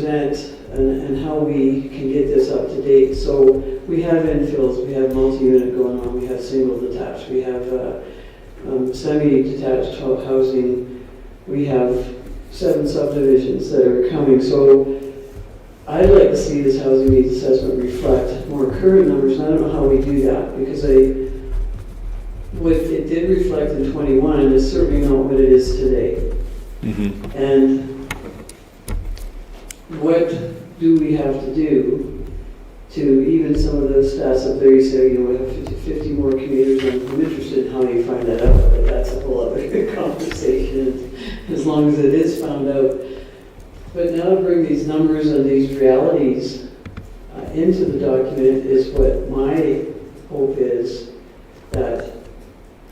present and how we can get this up to date. So we have infills, we have multi-unit going on, we have single detached, we have semi-detached housing, we have 7 subdivisions that are coming. So I'd like to see this housing needs assessment reflect more current numbers, and I don't know how we do that, because what it did reflect in 21 and is certainly not what it is today. And what do we have to do to even some of those stats up there? You say, you know, we have 50 more commuters. I'm interested in how you find that out, but that's a whole other conversation, as long as it is found out. But now to bring these numbers and these realities into the document is what my hope is, that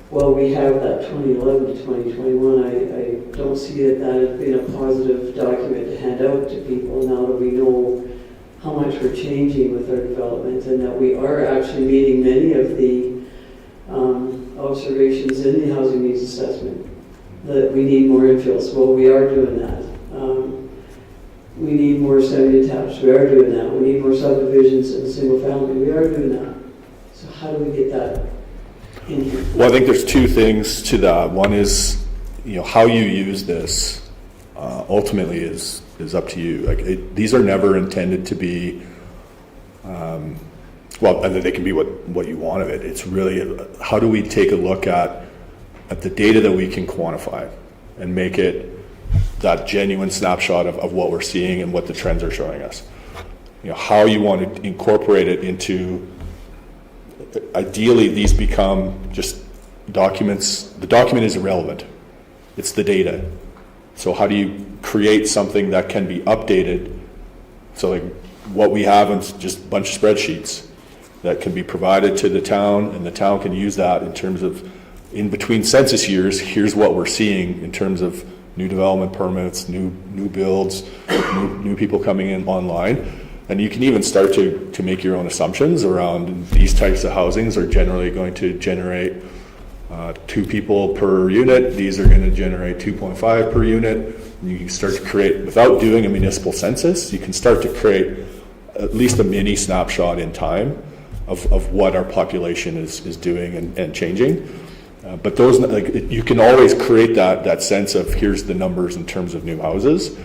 while we have that 2011 to 2021, I don't see that as being a positive document to hand out to people now that we know how much we're changing with our development, and that we are actually meeting many of the observations in the housing needs assessment, that we need more infills. Well, we are doing that. We need more semi-detached. We are doing that. We need more subdivisions in single family. We are doing that. So how do we get that in here? Well, I think there's 2 things to that. One is, you know, how you use this ultimately is up to you. Like these are never intended to be, well, and they can be what you want of it. It's really how do we take a look at the data that we can quantify and make it that genuine snapshot of what we're seeing and what the trends are showing us. You know, how you want to incorporate it into, ideally these become just documents. The document is irrelevant. It's the data. So how do you create something that can be updated? So like what we have is just a bunch of spreadsheets that can be provided to the town, and the town can use that in terms of, in between census years, here's what we're seeing in terms of new development permits, new builds, new people coming in online. And you can even start to make your own assumptions around these types of housings are generally going to generate 2 people per unit. These are going to generate 2.5 per unit. And you can start to create, without doing a municipal census, you can start to create at least a mini snapshot in time of what our population is doing and changing. But those, like, you can always create that sense of here's the numbers in terms of new houses.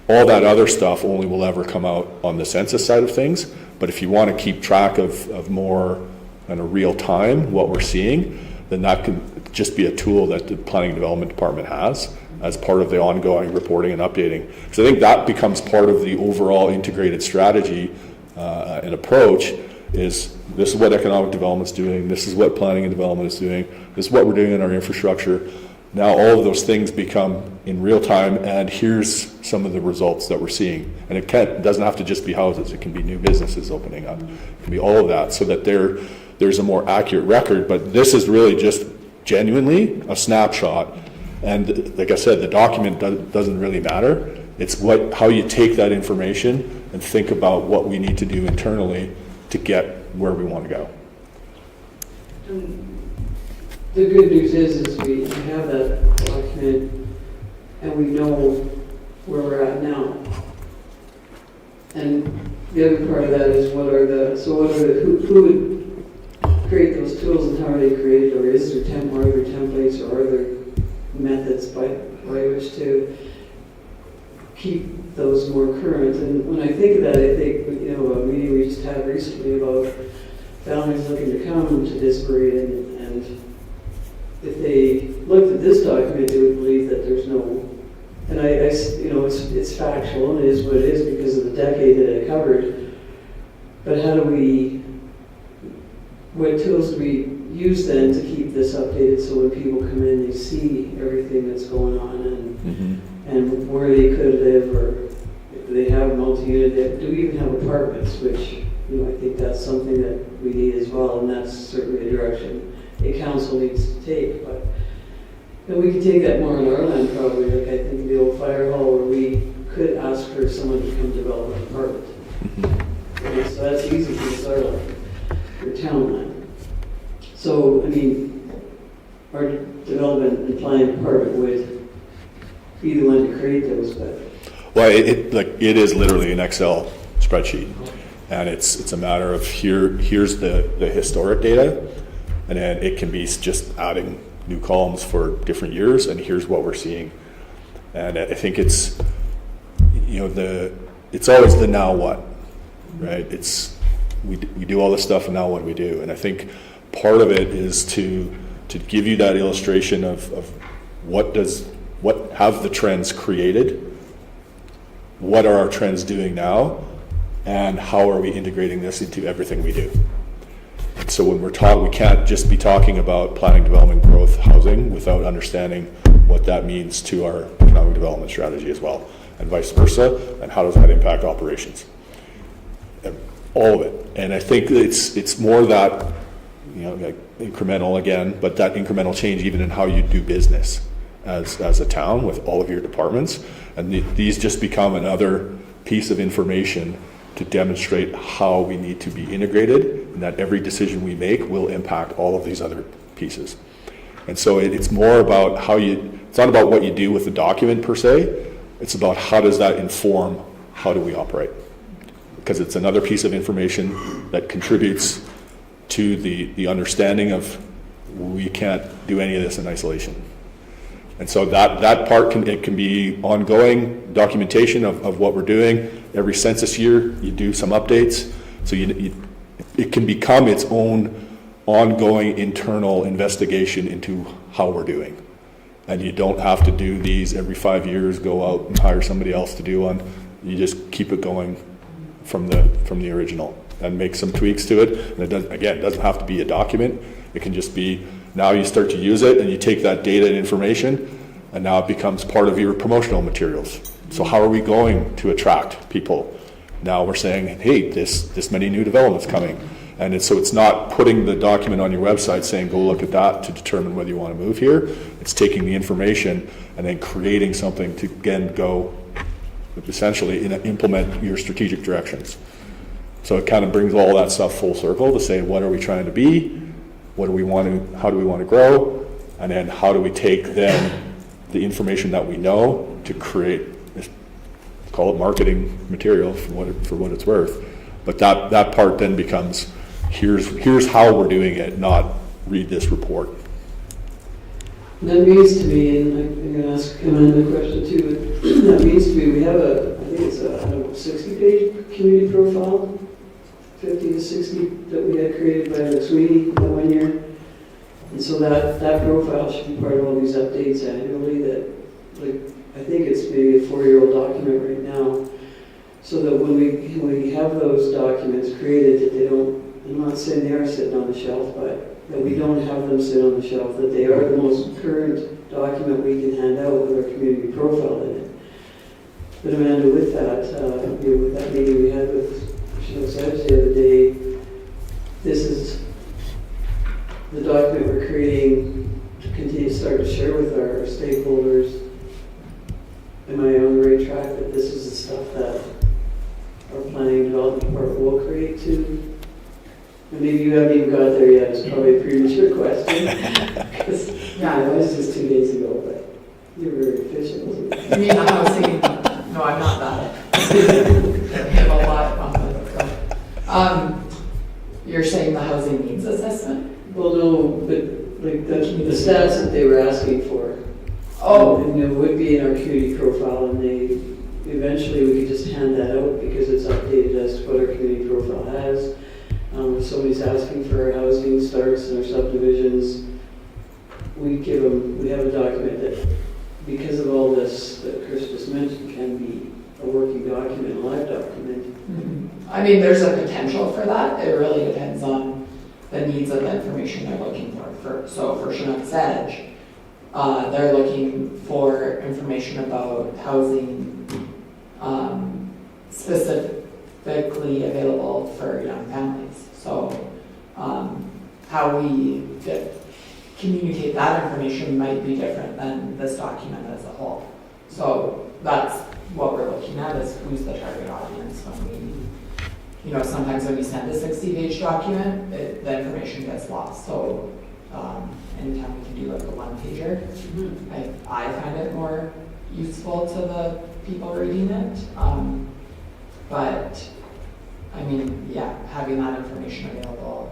All that other stuff only will ever come out on the census side of things. But if you want to keep track of more in a real time what we're seeing, then that can just be a tool that the Planning and Development Department has as part of the ongoing reporting and updating. So I think that becomes part of the overall integrated strategy and approach. Is this is what economic development's doing, this is what planning and development is doing, this is what we're doing in our infrastructure. Now all of those things become in real time, and here's some of the results that we're seeing. And it doesn't have to just be houses, it can be new businesses opening up, it can be all of that, so that there's a more accurate record. But this is really just genuinely a snapshot, and like I said, the document doesn't really matter. It's how you take that information and think about what we need to do internally to get where we want to go. The good news is we have that document and we know where we're at now. And the other part of that is who would create those tools and how are they created, or is there templates, or are there methods by which to keep those more current? And when I think of that, I think, you know, a meeting we just had recently about families looking to come to Disbury, and if they looked at this document, they would believe that there's no, and you know, it's factual and it is what it is because of the decade that it covered. But what tools do we use then to keep this updated, so when people come in, they see everything that's going on and where they could live, or if they have multi-unit, do we even have apartments, which, you know, I think that's something that we need as well, and that's certainly a direction a council needs to take. But and we could take that more on our land, probably, like I think the old fire hall, where we could ask for someone to come develop an apartment. Okay, so that's easy for our land, for town land. So, I mean, our development and planning department would be the one to create those, but Well, it is literally an Excel spreadsheet, and it's a matter of here's the historic data, and then it can be just adding new columns for different years, and here's what we're seeing. And I think it's, it's always the now what, right? It's we do all this stuff, and now what do we do? And I think part of it is to give you that illustration of what have the trends created. What are our trends doing now, and how are we integrating this into everything we do? And so when we're talking, we can't just be talking about planning, development, growth, housing without understanding what that means to our economic development strategy as well, and vice versa, and how does that impact operations? And all of it. And I think it's more that, like incremental again, but that incremental change even in how you do business as a town with all of your departments. And these just become another piece of information to demonstrate how we need to be integrated, and that every decision we make will impact all of these other pieces. And so it's more about it's not about what you do with the document per se, it's about how does that inform how do we operate. Because it's another piece of information that contributes to the understanding of we can't do any of this in isolation. And so that part can be ongoing documentation of what we're doing. Every census year, you do some updates. So it can become its own ongoing internal investigation into how we're doing. And you don't have to do these every 5 years, go out and hire somebody else to do one. You just keep it going from the original and make some tweaks to it. And it doesn't have to be a document. It can just be, now you start to use it and you take that data and information, and now it becomes part of your promotional materials. So how are we going to attract people? Now we're saying, hey, this many new developments coming. And so it's not putting the document on your website saying, go look at that to determine whether you want to move here. It's taking the information and then creating something to, again, go essentially implement your strategic directions. So it kind of brings all that stuff full circle to say, what are we trying to be? How do we want to grow? And then how do we take then the information that we know to create, call it marketing material for what it's worth. But that part then becomes, here's how we're doing it, not read this report. That means to me, and I'm going to ask Amanda a question too, but that means to me we have I think it's a 60-page community profile, 50 to 60 that we had created by McSweeney that 1 year. And so that profile should be part of all these updates annually that, I think it's maybe a 4-year-old document right now, so that when we have those documents created, that they don't, I'm not saying they are sitting on the shelf, but that we don't have them sit on the shelf, that they are the most current document we can hand out with our community profile in it. But Amanda, with that meeting we had with Chanel Savage the other day, this is the document we're creating to continue to start to share with our stakeholders. Am I on the right track that this is the stuff that our planning and development department will create too? And maybe you haven't even got there yet. It's probably a premature question. It was just 2 days ago, but you were very efficient, wasn't it? I mean, I was thinking, no, I'm not that. I have a lot of conflict. You're saying the housing needs assessment? Well, no, but the stats that they were asking for. Oh. And it would be in our community profile, and eventually we could just hand that out because it's updated as to what our community profile has. If somebody's asking for our housing starts and our subdivisions, we have a document that, because of all this that Chris just mentioned, can be a working document, a live document. Mm-hmm. I mean, there's a potential for that. It really depends on the needs of the information they're looking for. So for Chinook Sedge, they're looking for information about housing specifically available for young families. So how we communicate that information might be different than this document as a whole. So that's what we're looking at, is who's the target audience when we, sometimes when we send a 60-page document, the information gets lost. So anytime we can do like a one-pager, I find it more useful to the people reading it. But, I mean, yeah, having that information available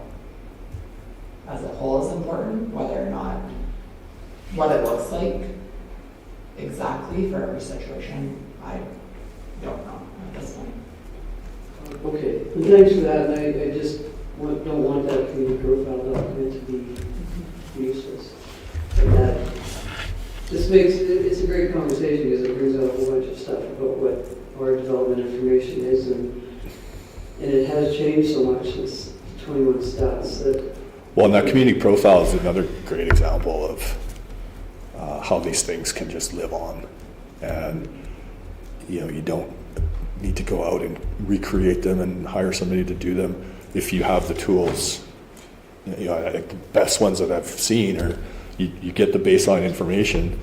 as a whole is important, whether or not what it looks like exactly for every situation, I don't know at this point. Okay, and thanks for that, and I just don't want that community profile document to be useless. And that just makes, it's a great conversation because it brings out a whole bunch of stuff about what our development information is, and it has changed so much since 21 stats that. Well, and that community profile is another great example of how these things can just live on. And, you know, you don't need to go out and recreate them and hire somebody to do them if you have the tools. You know, I think the best ones that I've seen are you get the baseline information,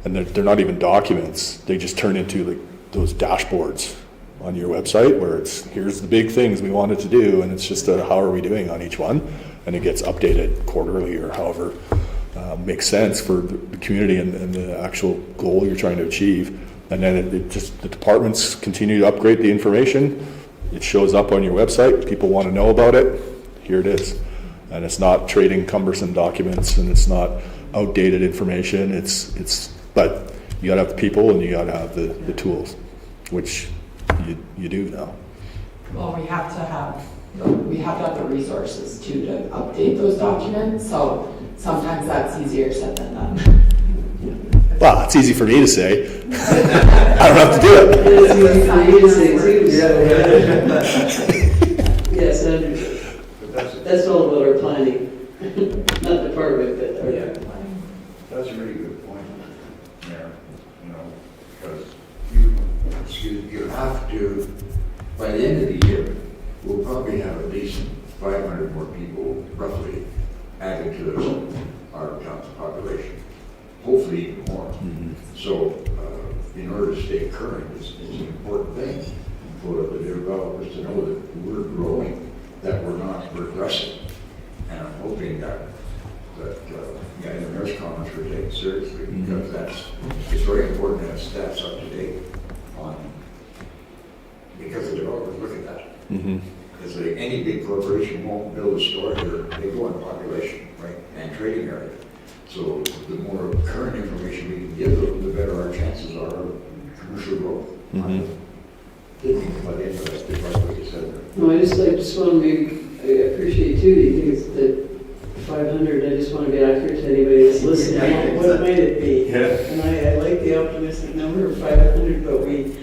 and they're not even documents. They just turn into like those dashboards on your website where it's, here's the big things we wanted to do, and it's just how are we doing on each one, and it gets updated quarterly or however makes sense for the community and the actual goal you're trying to achieve. And then it just, the departments continue to upgrade the information. It shows up on your website. People want to know about it. Here it is. And it's not trading cumbersome documents, and it's not outdated information. But you gotta have the people and you gotta have the tools, which you do now. Well, we have to have the resources too to update those documents, so sometimes that's easier said than done. Well, it's easy for me to say. I don't have to do it. It's easy for me to say too. Yes, Andrew. That's all about our planning, not department, but our. Yeah. That's a really good point, Mayor, you know, because you have to, by the end of the year, we'll probably have at least 500 more people roughly added to our town's population, hopefully even more. Mm-hmm. So in order to stay current, it's an important thing for the developers to know that we're growing, that we're not regressing. And I'm hoping that the mayor's comments were taken seriously, because it's very important to have stats up to date on, because the developers look at that. Mm-hmm. Because any big corporation won't build a store here, they go on population, right, and trading area. So the more current information we can give them, the better our chances are of commercial growth. Mm-hmm. Didn't think about any of that, that's what you said there. No, I just want to make, I appreciate too, do you think it's that 500, I just want to be accurate to anybody that's listening. What might it be? Yeah. And I like the optimistic number of 500, but we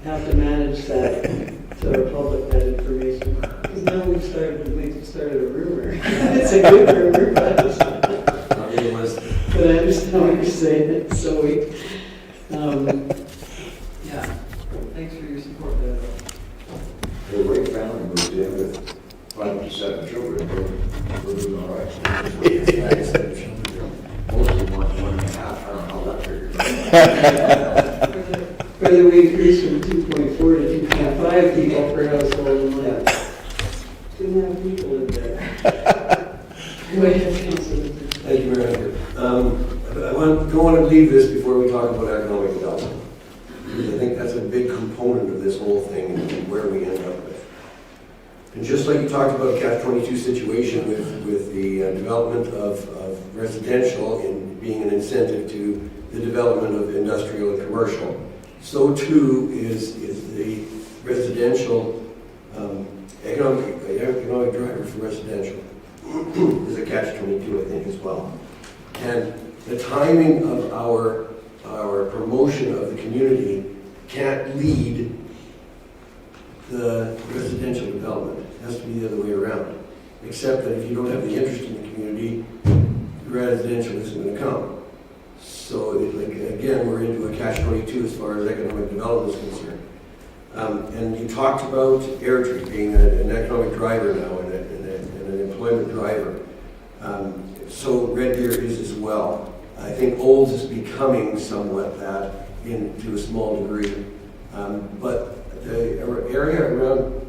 have to manage that to our public, that information. Because now we've started a rumor. It's a good rumor, but I understand what you're saying, so yeah. Thanks for your support there. The Wright family moved in with 5 to 7 children, we're doing all right. Most of them want 1.5, I don't know how that figures out. Whether we increase from 2.4 to 2.5 people per household, and like 2.5 people live there. Go ahead, Councilor. Thank you, Mayor. I don't want to leave this before we talk about economic development, because I think that's a big component of this whole thing and where we end up with. And just like you talked about catch-22 situation with the development of residential in being an incentive to the development of industrial and commercial, so too is the residential economic driver for residential is a catch-22, I think, as well. And the timing of our promotion of the community can't lead the residential development. It has to be the other way around. Except that if you don't have the interest in the community, the residential isn't going to come. So, again, we're into a catch-22 as far as economic development is concerned. And you talked about Airdrie being an economic driver now and an employment driver. So Red Deer is as well. I think Olds is becoming somewhat that to a small degree. But the area around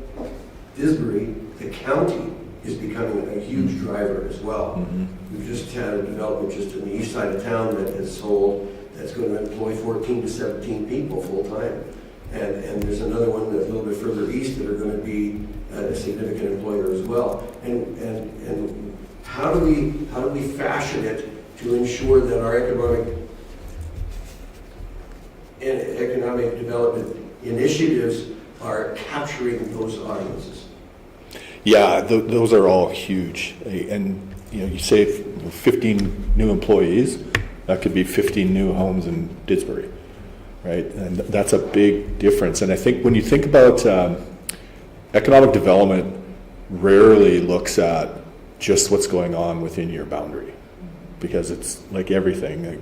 Disbury, the county, is becoming a huge driver as well. Mm-hmm. We've just had a development just on the east side of town that has sold that's going to employ 14 to 17 people full-time. And there's another one that's a little bit further east that are going to be a significant employer as well. And how do we fashion it to ensure that our economic development initiatives are capturing those audiences? Yeah, those are all huge. And you say 15 new employees, that could be 15 new homes in Didsbury, right? And that's a big difference. And I think when you think about economic development, rarely looks at just what's going on within your boundary, because it's like everything. Like,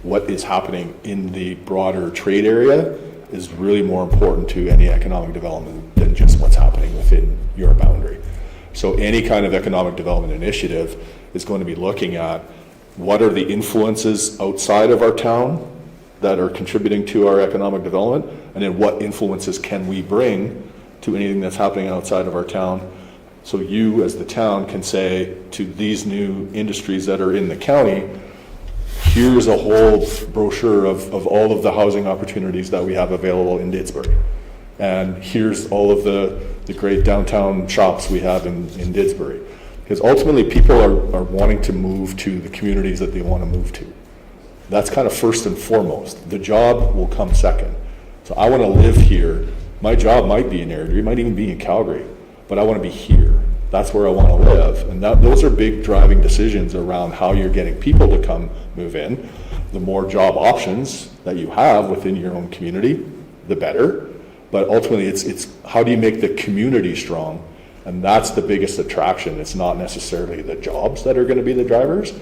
what is happening in the broader trade area is really more important to any economic development than just what's happening within your boundary. So any kind of economic development initiative is going to be looking at what are the influences outside of our town that are contributing to our economic development, and then what influences can we bring to anything that's happening outside of our town. So you as the town can say to these new industries that are in the county, here's a whole brochure of all of the housing opportunities that we have available in Didsbury. And here's all of the great downtown shops we have in Didsbury. Because ultimately people are wanting to move to the communities that they want to move to. That's kind of first and foremost. The job will come second. So I want to live here. My job might be in Airdrie, it might even be in Calgary, but I want to be here. That's where I want to live. And those are big driving decisions around how you're getting people to come move in. The more job options that you have within your own community, the better. But ultimately, it's how do you make the community strong? And that's the biggest attraction. It's not necessarily the jobs that are going to be the drivers.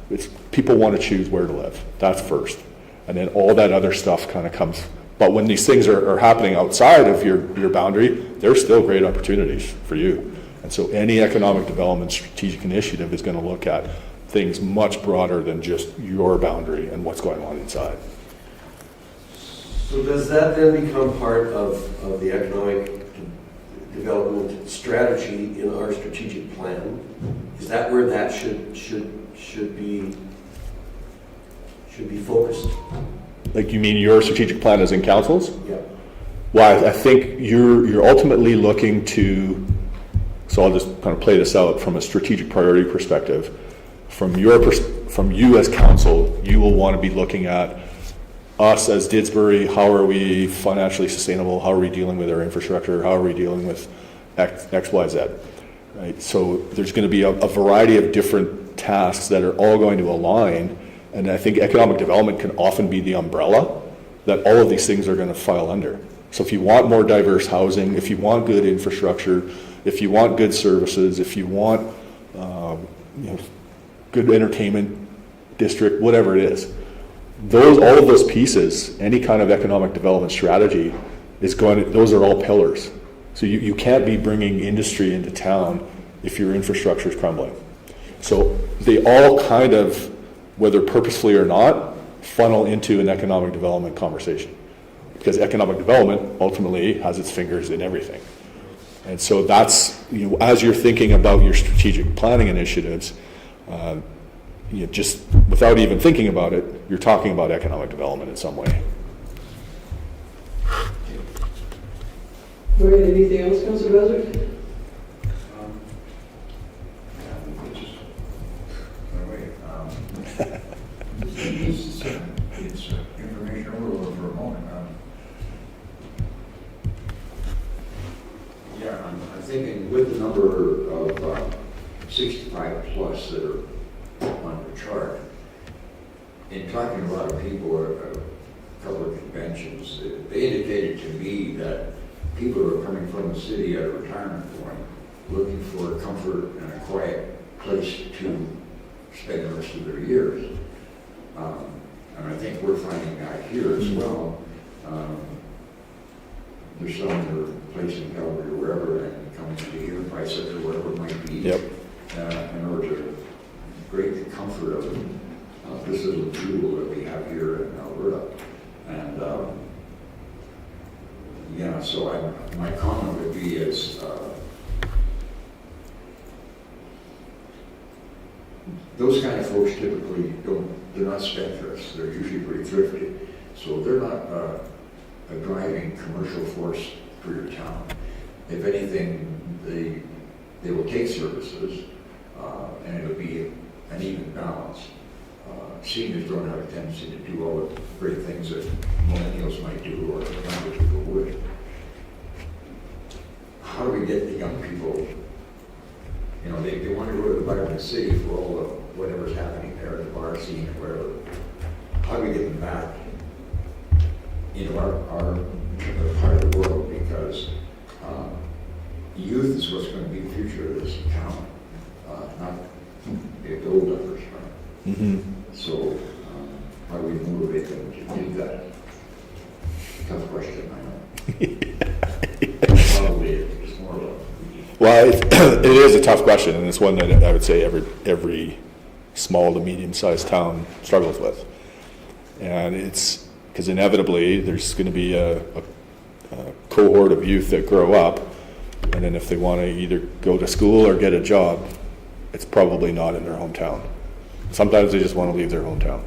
It's people want to choose where to live. That's first. And then all that other stuff kind of comes. But when these things are happening outside of your boundary, there's still great opportunities for you. And so any economic development strategic initiative is going to look at things much broader than just your boundary and what's going on inside. So does that then become part of the economic development strategy in our strategic plan? Is that where that should be focused? Like, you mean your strategic plan is in councils? Yeah. Well, I think you're ultimately looking to, so I'll just kind of play this out from a strategic priority perspective. From you as council, you will want to be looking at us as Didsbury. How are we financially sustainable? How are we dealing with our infrastructure? How are we dealing with X, Y, Z? Right. So there's going to be a variety of different tasks that are all going to align. And I think economic development can often be the umbrella that all of these things are going to file under. So if you want more diverse housing, if you want good infrastructure, if you want good services, if you want good entertainment district, whatever it is, all of those pieces, any kind of economic development strategy those are all pillars. So you can't be bringing industry into town if your infrastructure is crumbling. So they all kind of, whether purposefully or not, funnel into an economic development conversation. Because economic development ultimately has its fingers in everything. And so that's, as you're thinking about your strategic planning initiatives, just without even thinking about it, you're talking about economic development in some way. All right, anything else, Councilor Beswick? It's information overload for a moment. I'm thinking with the number of 65 plus that are on the chart, in talking to a lot of people at a couple of conventions, they indicated to me that people who are coming from the city at a retirement point, looking for comfort and a quiet place to spend the rest of their years. And I think we're finding that here as well. There's some that are placed in Calgary or wherever and coming to here, price or whatever it might be. Yep. In order to create the comfort of this little tool that we have here in Alberta. And so my comment would be is those kind of folks typically they're not spendthrifts, they're usually pretty thrifty. So they're not a driving commercial force for your town. If anything, they will take services, and it'll be an even balance. Seniors don't have a tendency to do all the great things that millennials might do or younger people would. How do we get the young people, you know, they want to go to the vibrant city for all the whatever's happening there, the bar scene or whatever. How do we get them back into our part of the world? Because youth is what's going to be the future of this town, not the old numbers, right? Mm-hmm. So how do we motivate them to do that? Tough question, I know. Probably it's more of a... Well, it is a tough question, and it's one that I would say every small to medium-sized town struggles with. And it's because inevitably there's going to be a cohort of youth that grow up, and then if they want to either go to school or get a job, it's probably not in their hometown. Sometimes they just want to leave their hometown.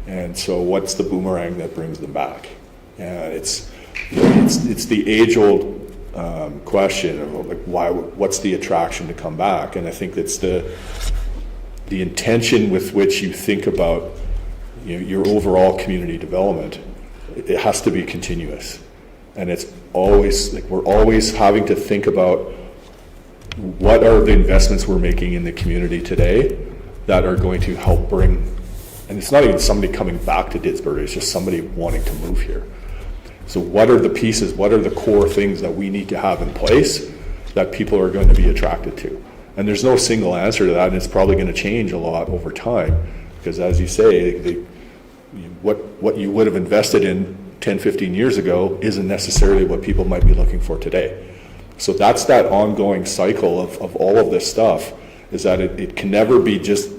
And so what's the boomerang that brings them back? And it's the age-old question of like what's the attraction to come back? And I think that's the intention with which you think about, you know, your overall community development. It has to be continuous, and it's always like we're always having to think about what are the investments we're making in the community today that are going to help bring, and it's not even somebody coming back to Didsbury, it's just somebody wanting to move here. So what are the pieces, what are the core things that we need to have in place that people are going to be attracted to? And there's no single answer to that, and it's probably going to change a lot over time, because as you say, what you would have invested in 10, 15 years ago isn't necessarily what people might be looking for today. So that's that ongoing cycle of all of this stuff, is that it can never be just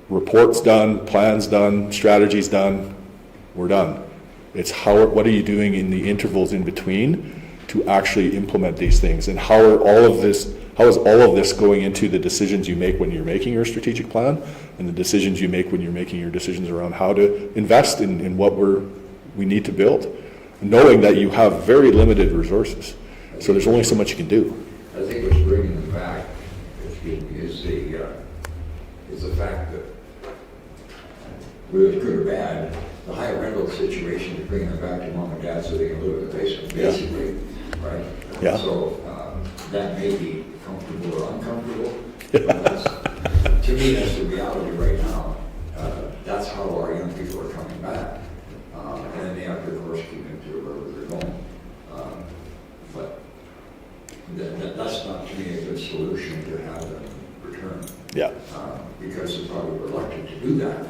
reports done, plans done, strategies done, we're done. It's what are you doing in the intervals in between to actually implement these things, and how is all of this going into the decisions you make when you're making your strategic plan, and the decisions you make when you're making your decisions around how to invest in what we need to build, knowing that you have very limited resources. So there's only so much you can do. I think what's bringing them back is the fact that, whether it's good or bad, the high rental situation is bringing them back to mom and dad so they can live in the basement, basically, right? Yeah. So that may be comfortable or uncomfortable, but to me, that's the reality right now. That's how our young people are coming back. And then they have to, of course, keep into wherever they're going. But that's not, to me, a good solution to have them return. Yeah. Because they're probably reluctant to do that.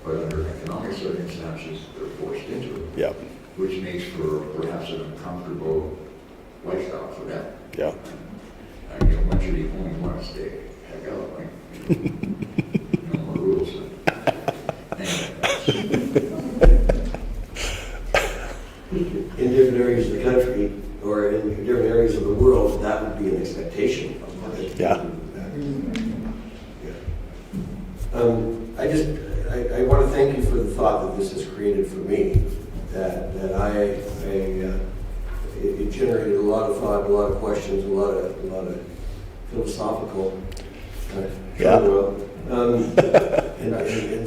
But under economic circumstances, they're forced into it. Yeah. Which makes for perhaps an uncomfortable lifestyle for them. Yeah. And you know, once you leave home, you want to stay heck out, right? No more rules. In different areas of the country or in different areas of the world, that would be an expectation. Yeah. I want to thank you for the thought that this has created for me. It generated a lot of thought, a lot of questions, a lot of philosophical. And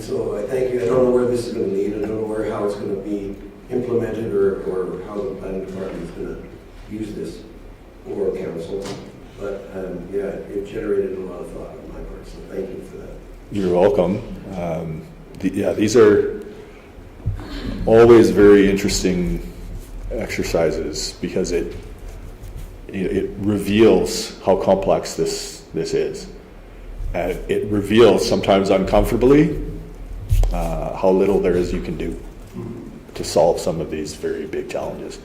so I thank you. I don't know where this is going to lead. I don't know how it's going to be implemented or how the planning department is going to use this, or council. But it generated a lot of thought on my part. So thank you for that. You're welcome. These are always very interesting exercises because it reveals how complex this is. And it reveals, sometimes uncomfortably, how little there is you can do to solve some of these very big challenges.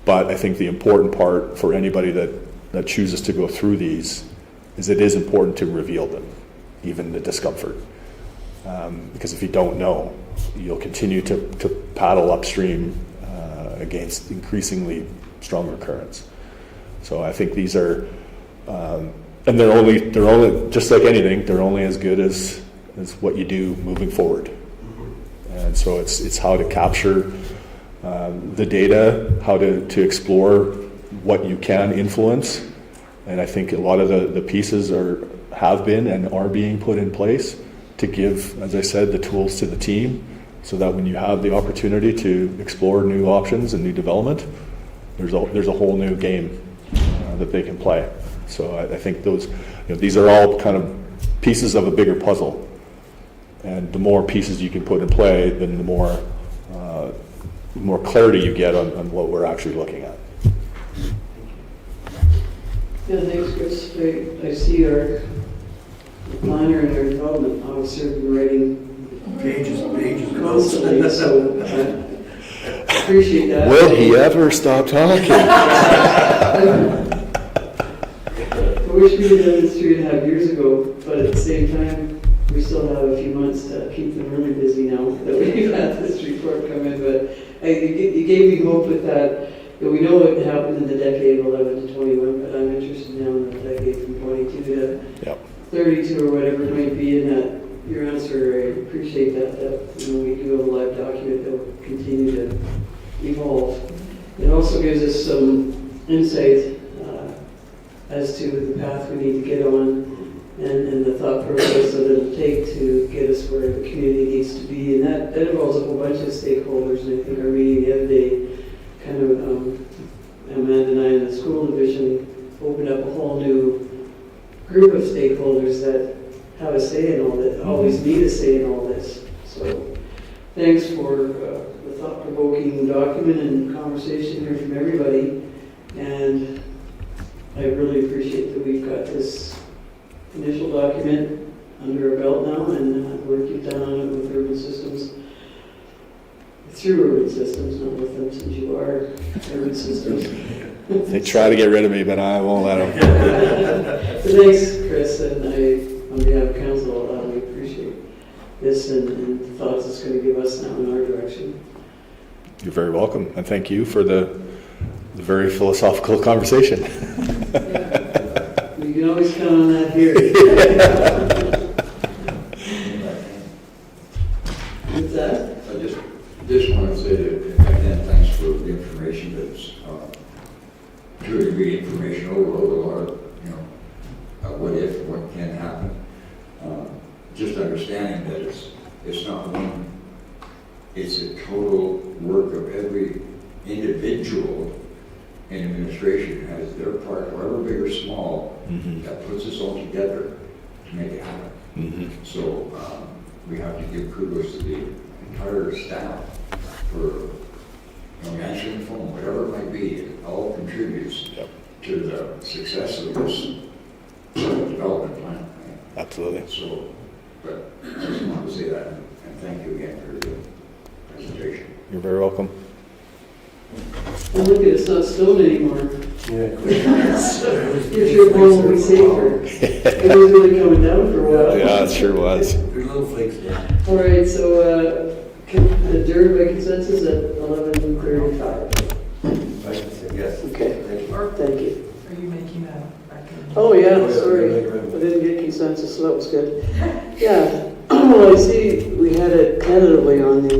But I think the important part for anybody that chooses to go through these is it is important to reveal them, even the discomfort. Because if you don't know, you'll continue to paddle upstream against increasingly stronger currents. So I think these are And they're only, just like anything, they're only as good as what you do moving forward. And so it's how to capture the data, how to explore what you can influence. And I think a lot of the pieces have been and are being put in place to give, as I said, the tools to the team so that when you have the opportunity to explore new options and new development, there's a whole new game that they can play. So I think these are all kind of pieces of a bigger puzzle. And the more pieces you can put in play, then the more clarity you get on what we're actually looking at. Yeah, thanks, Chris. I see our planner and our development officer writing Pages and pages of notes. constantly, so I appreciate that. Will he ever stop talking? I wish we had done this 3.5 years ago, but at the same time, we still have a few months to keep them really busy now that we've had this report come in. But you gave me hope with that. We know what happened in the decade of 11 to 21, but I'm interested now in the decade from 22 to 32 or whatever it might be. And that your answer, I appreciate that we do have a live document that will continue to evolve. It also gives us some insight as to the path we need to get on and the thought process that it'll take to get us where the community needs to be. And that involves a whole bunch of stakeholders. And I think our meeting the other day kind of, Amanda and I in the school division opened up a whole new group of stakeholders that have a say in all this, always need a say in all this. So thanks for the thought-provoking document and conversation here from everybody. And I really appreciate that we've got this initial document under our belt now, and work you've done on it with urban systems, through urban systems, not with them, since you are urban systems. They try to get rid of me, but I won't let them. So thanks, Chris, and I, on behalf of council, we appreciate this and the thoughts it's going to give us now in our direction. You're very welcome, and thank you for the very philosophical conversation. You can always count on that here. What's that? I just want to say that, again, thanks for the information that's truly be information overload, a lot of, what if, what can happen. Just understanding that it's not one, it's a total work of every individual in administration has their part, however big or small, that puts us all together to make it happen. So we have to give kudos to the entire staff for answering the phone, whatever it might be. It all contributes to the success of this development plan. Right? Absolutely. So, but I just want to say that and thank you again for the presentation. You're very welcome. And look at it's not stoned anymore. Yeah. Your trip home will be safer. It was really coming down for a while. Yeah, it sure was. There's little flakes there. All right, so adjourned by consensus at 11:35. I can say yes. Okay, thank you. Are you making a recommendation? Oh, yeah, Oh, yeah, sorry. make a recommendation. I didn't get consensus, so that was good. Yeah, well, I see we had it tentatively on the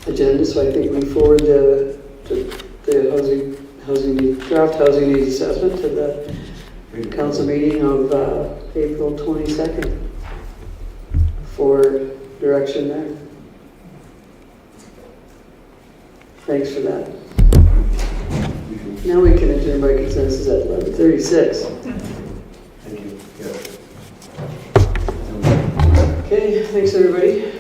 agenda, so I think we forward the draft housing needs assessment to the council meeting of April 22nd for direction there. Thanks for that. Now we can adjourn by consensus at 11:36. Thank you. Yeah. Okay, thanks everybody.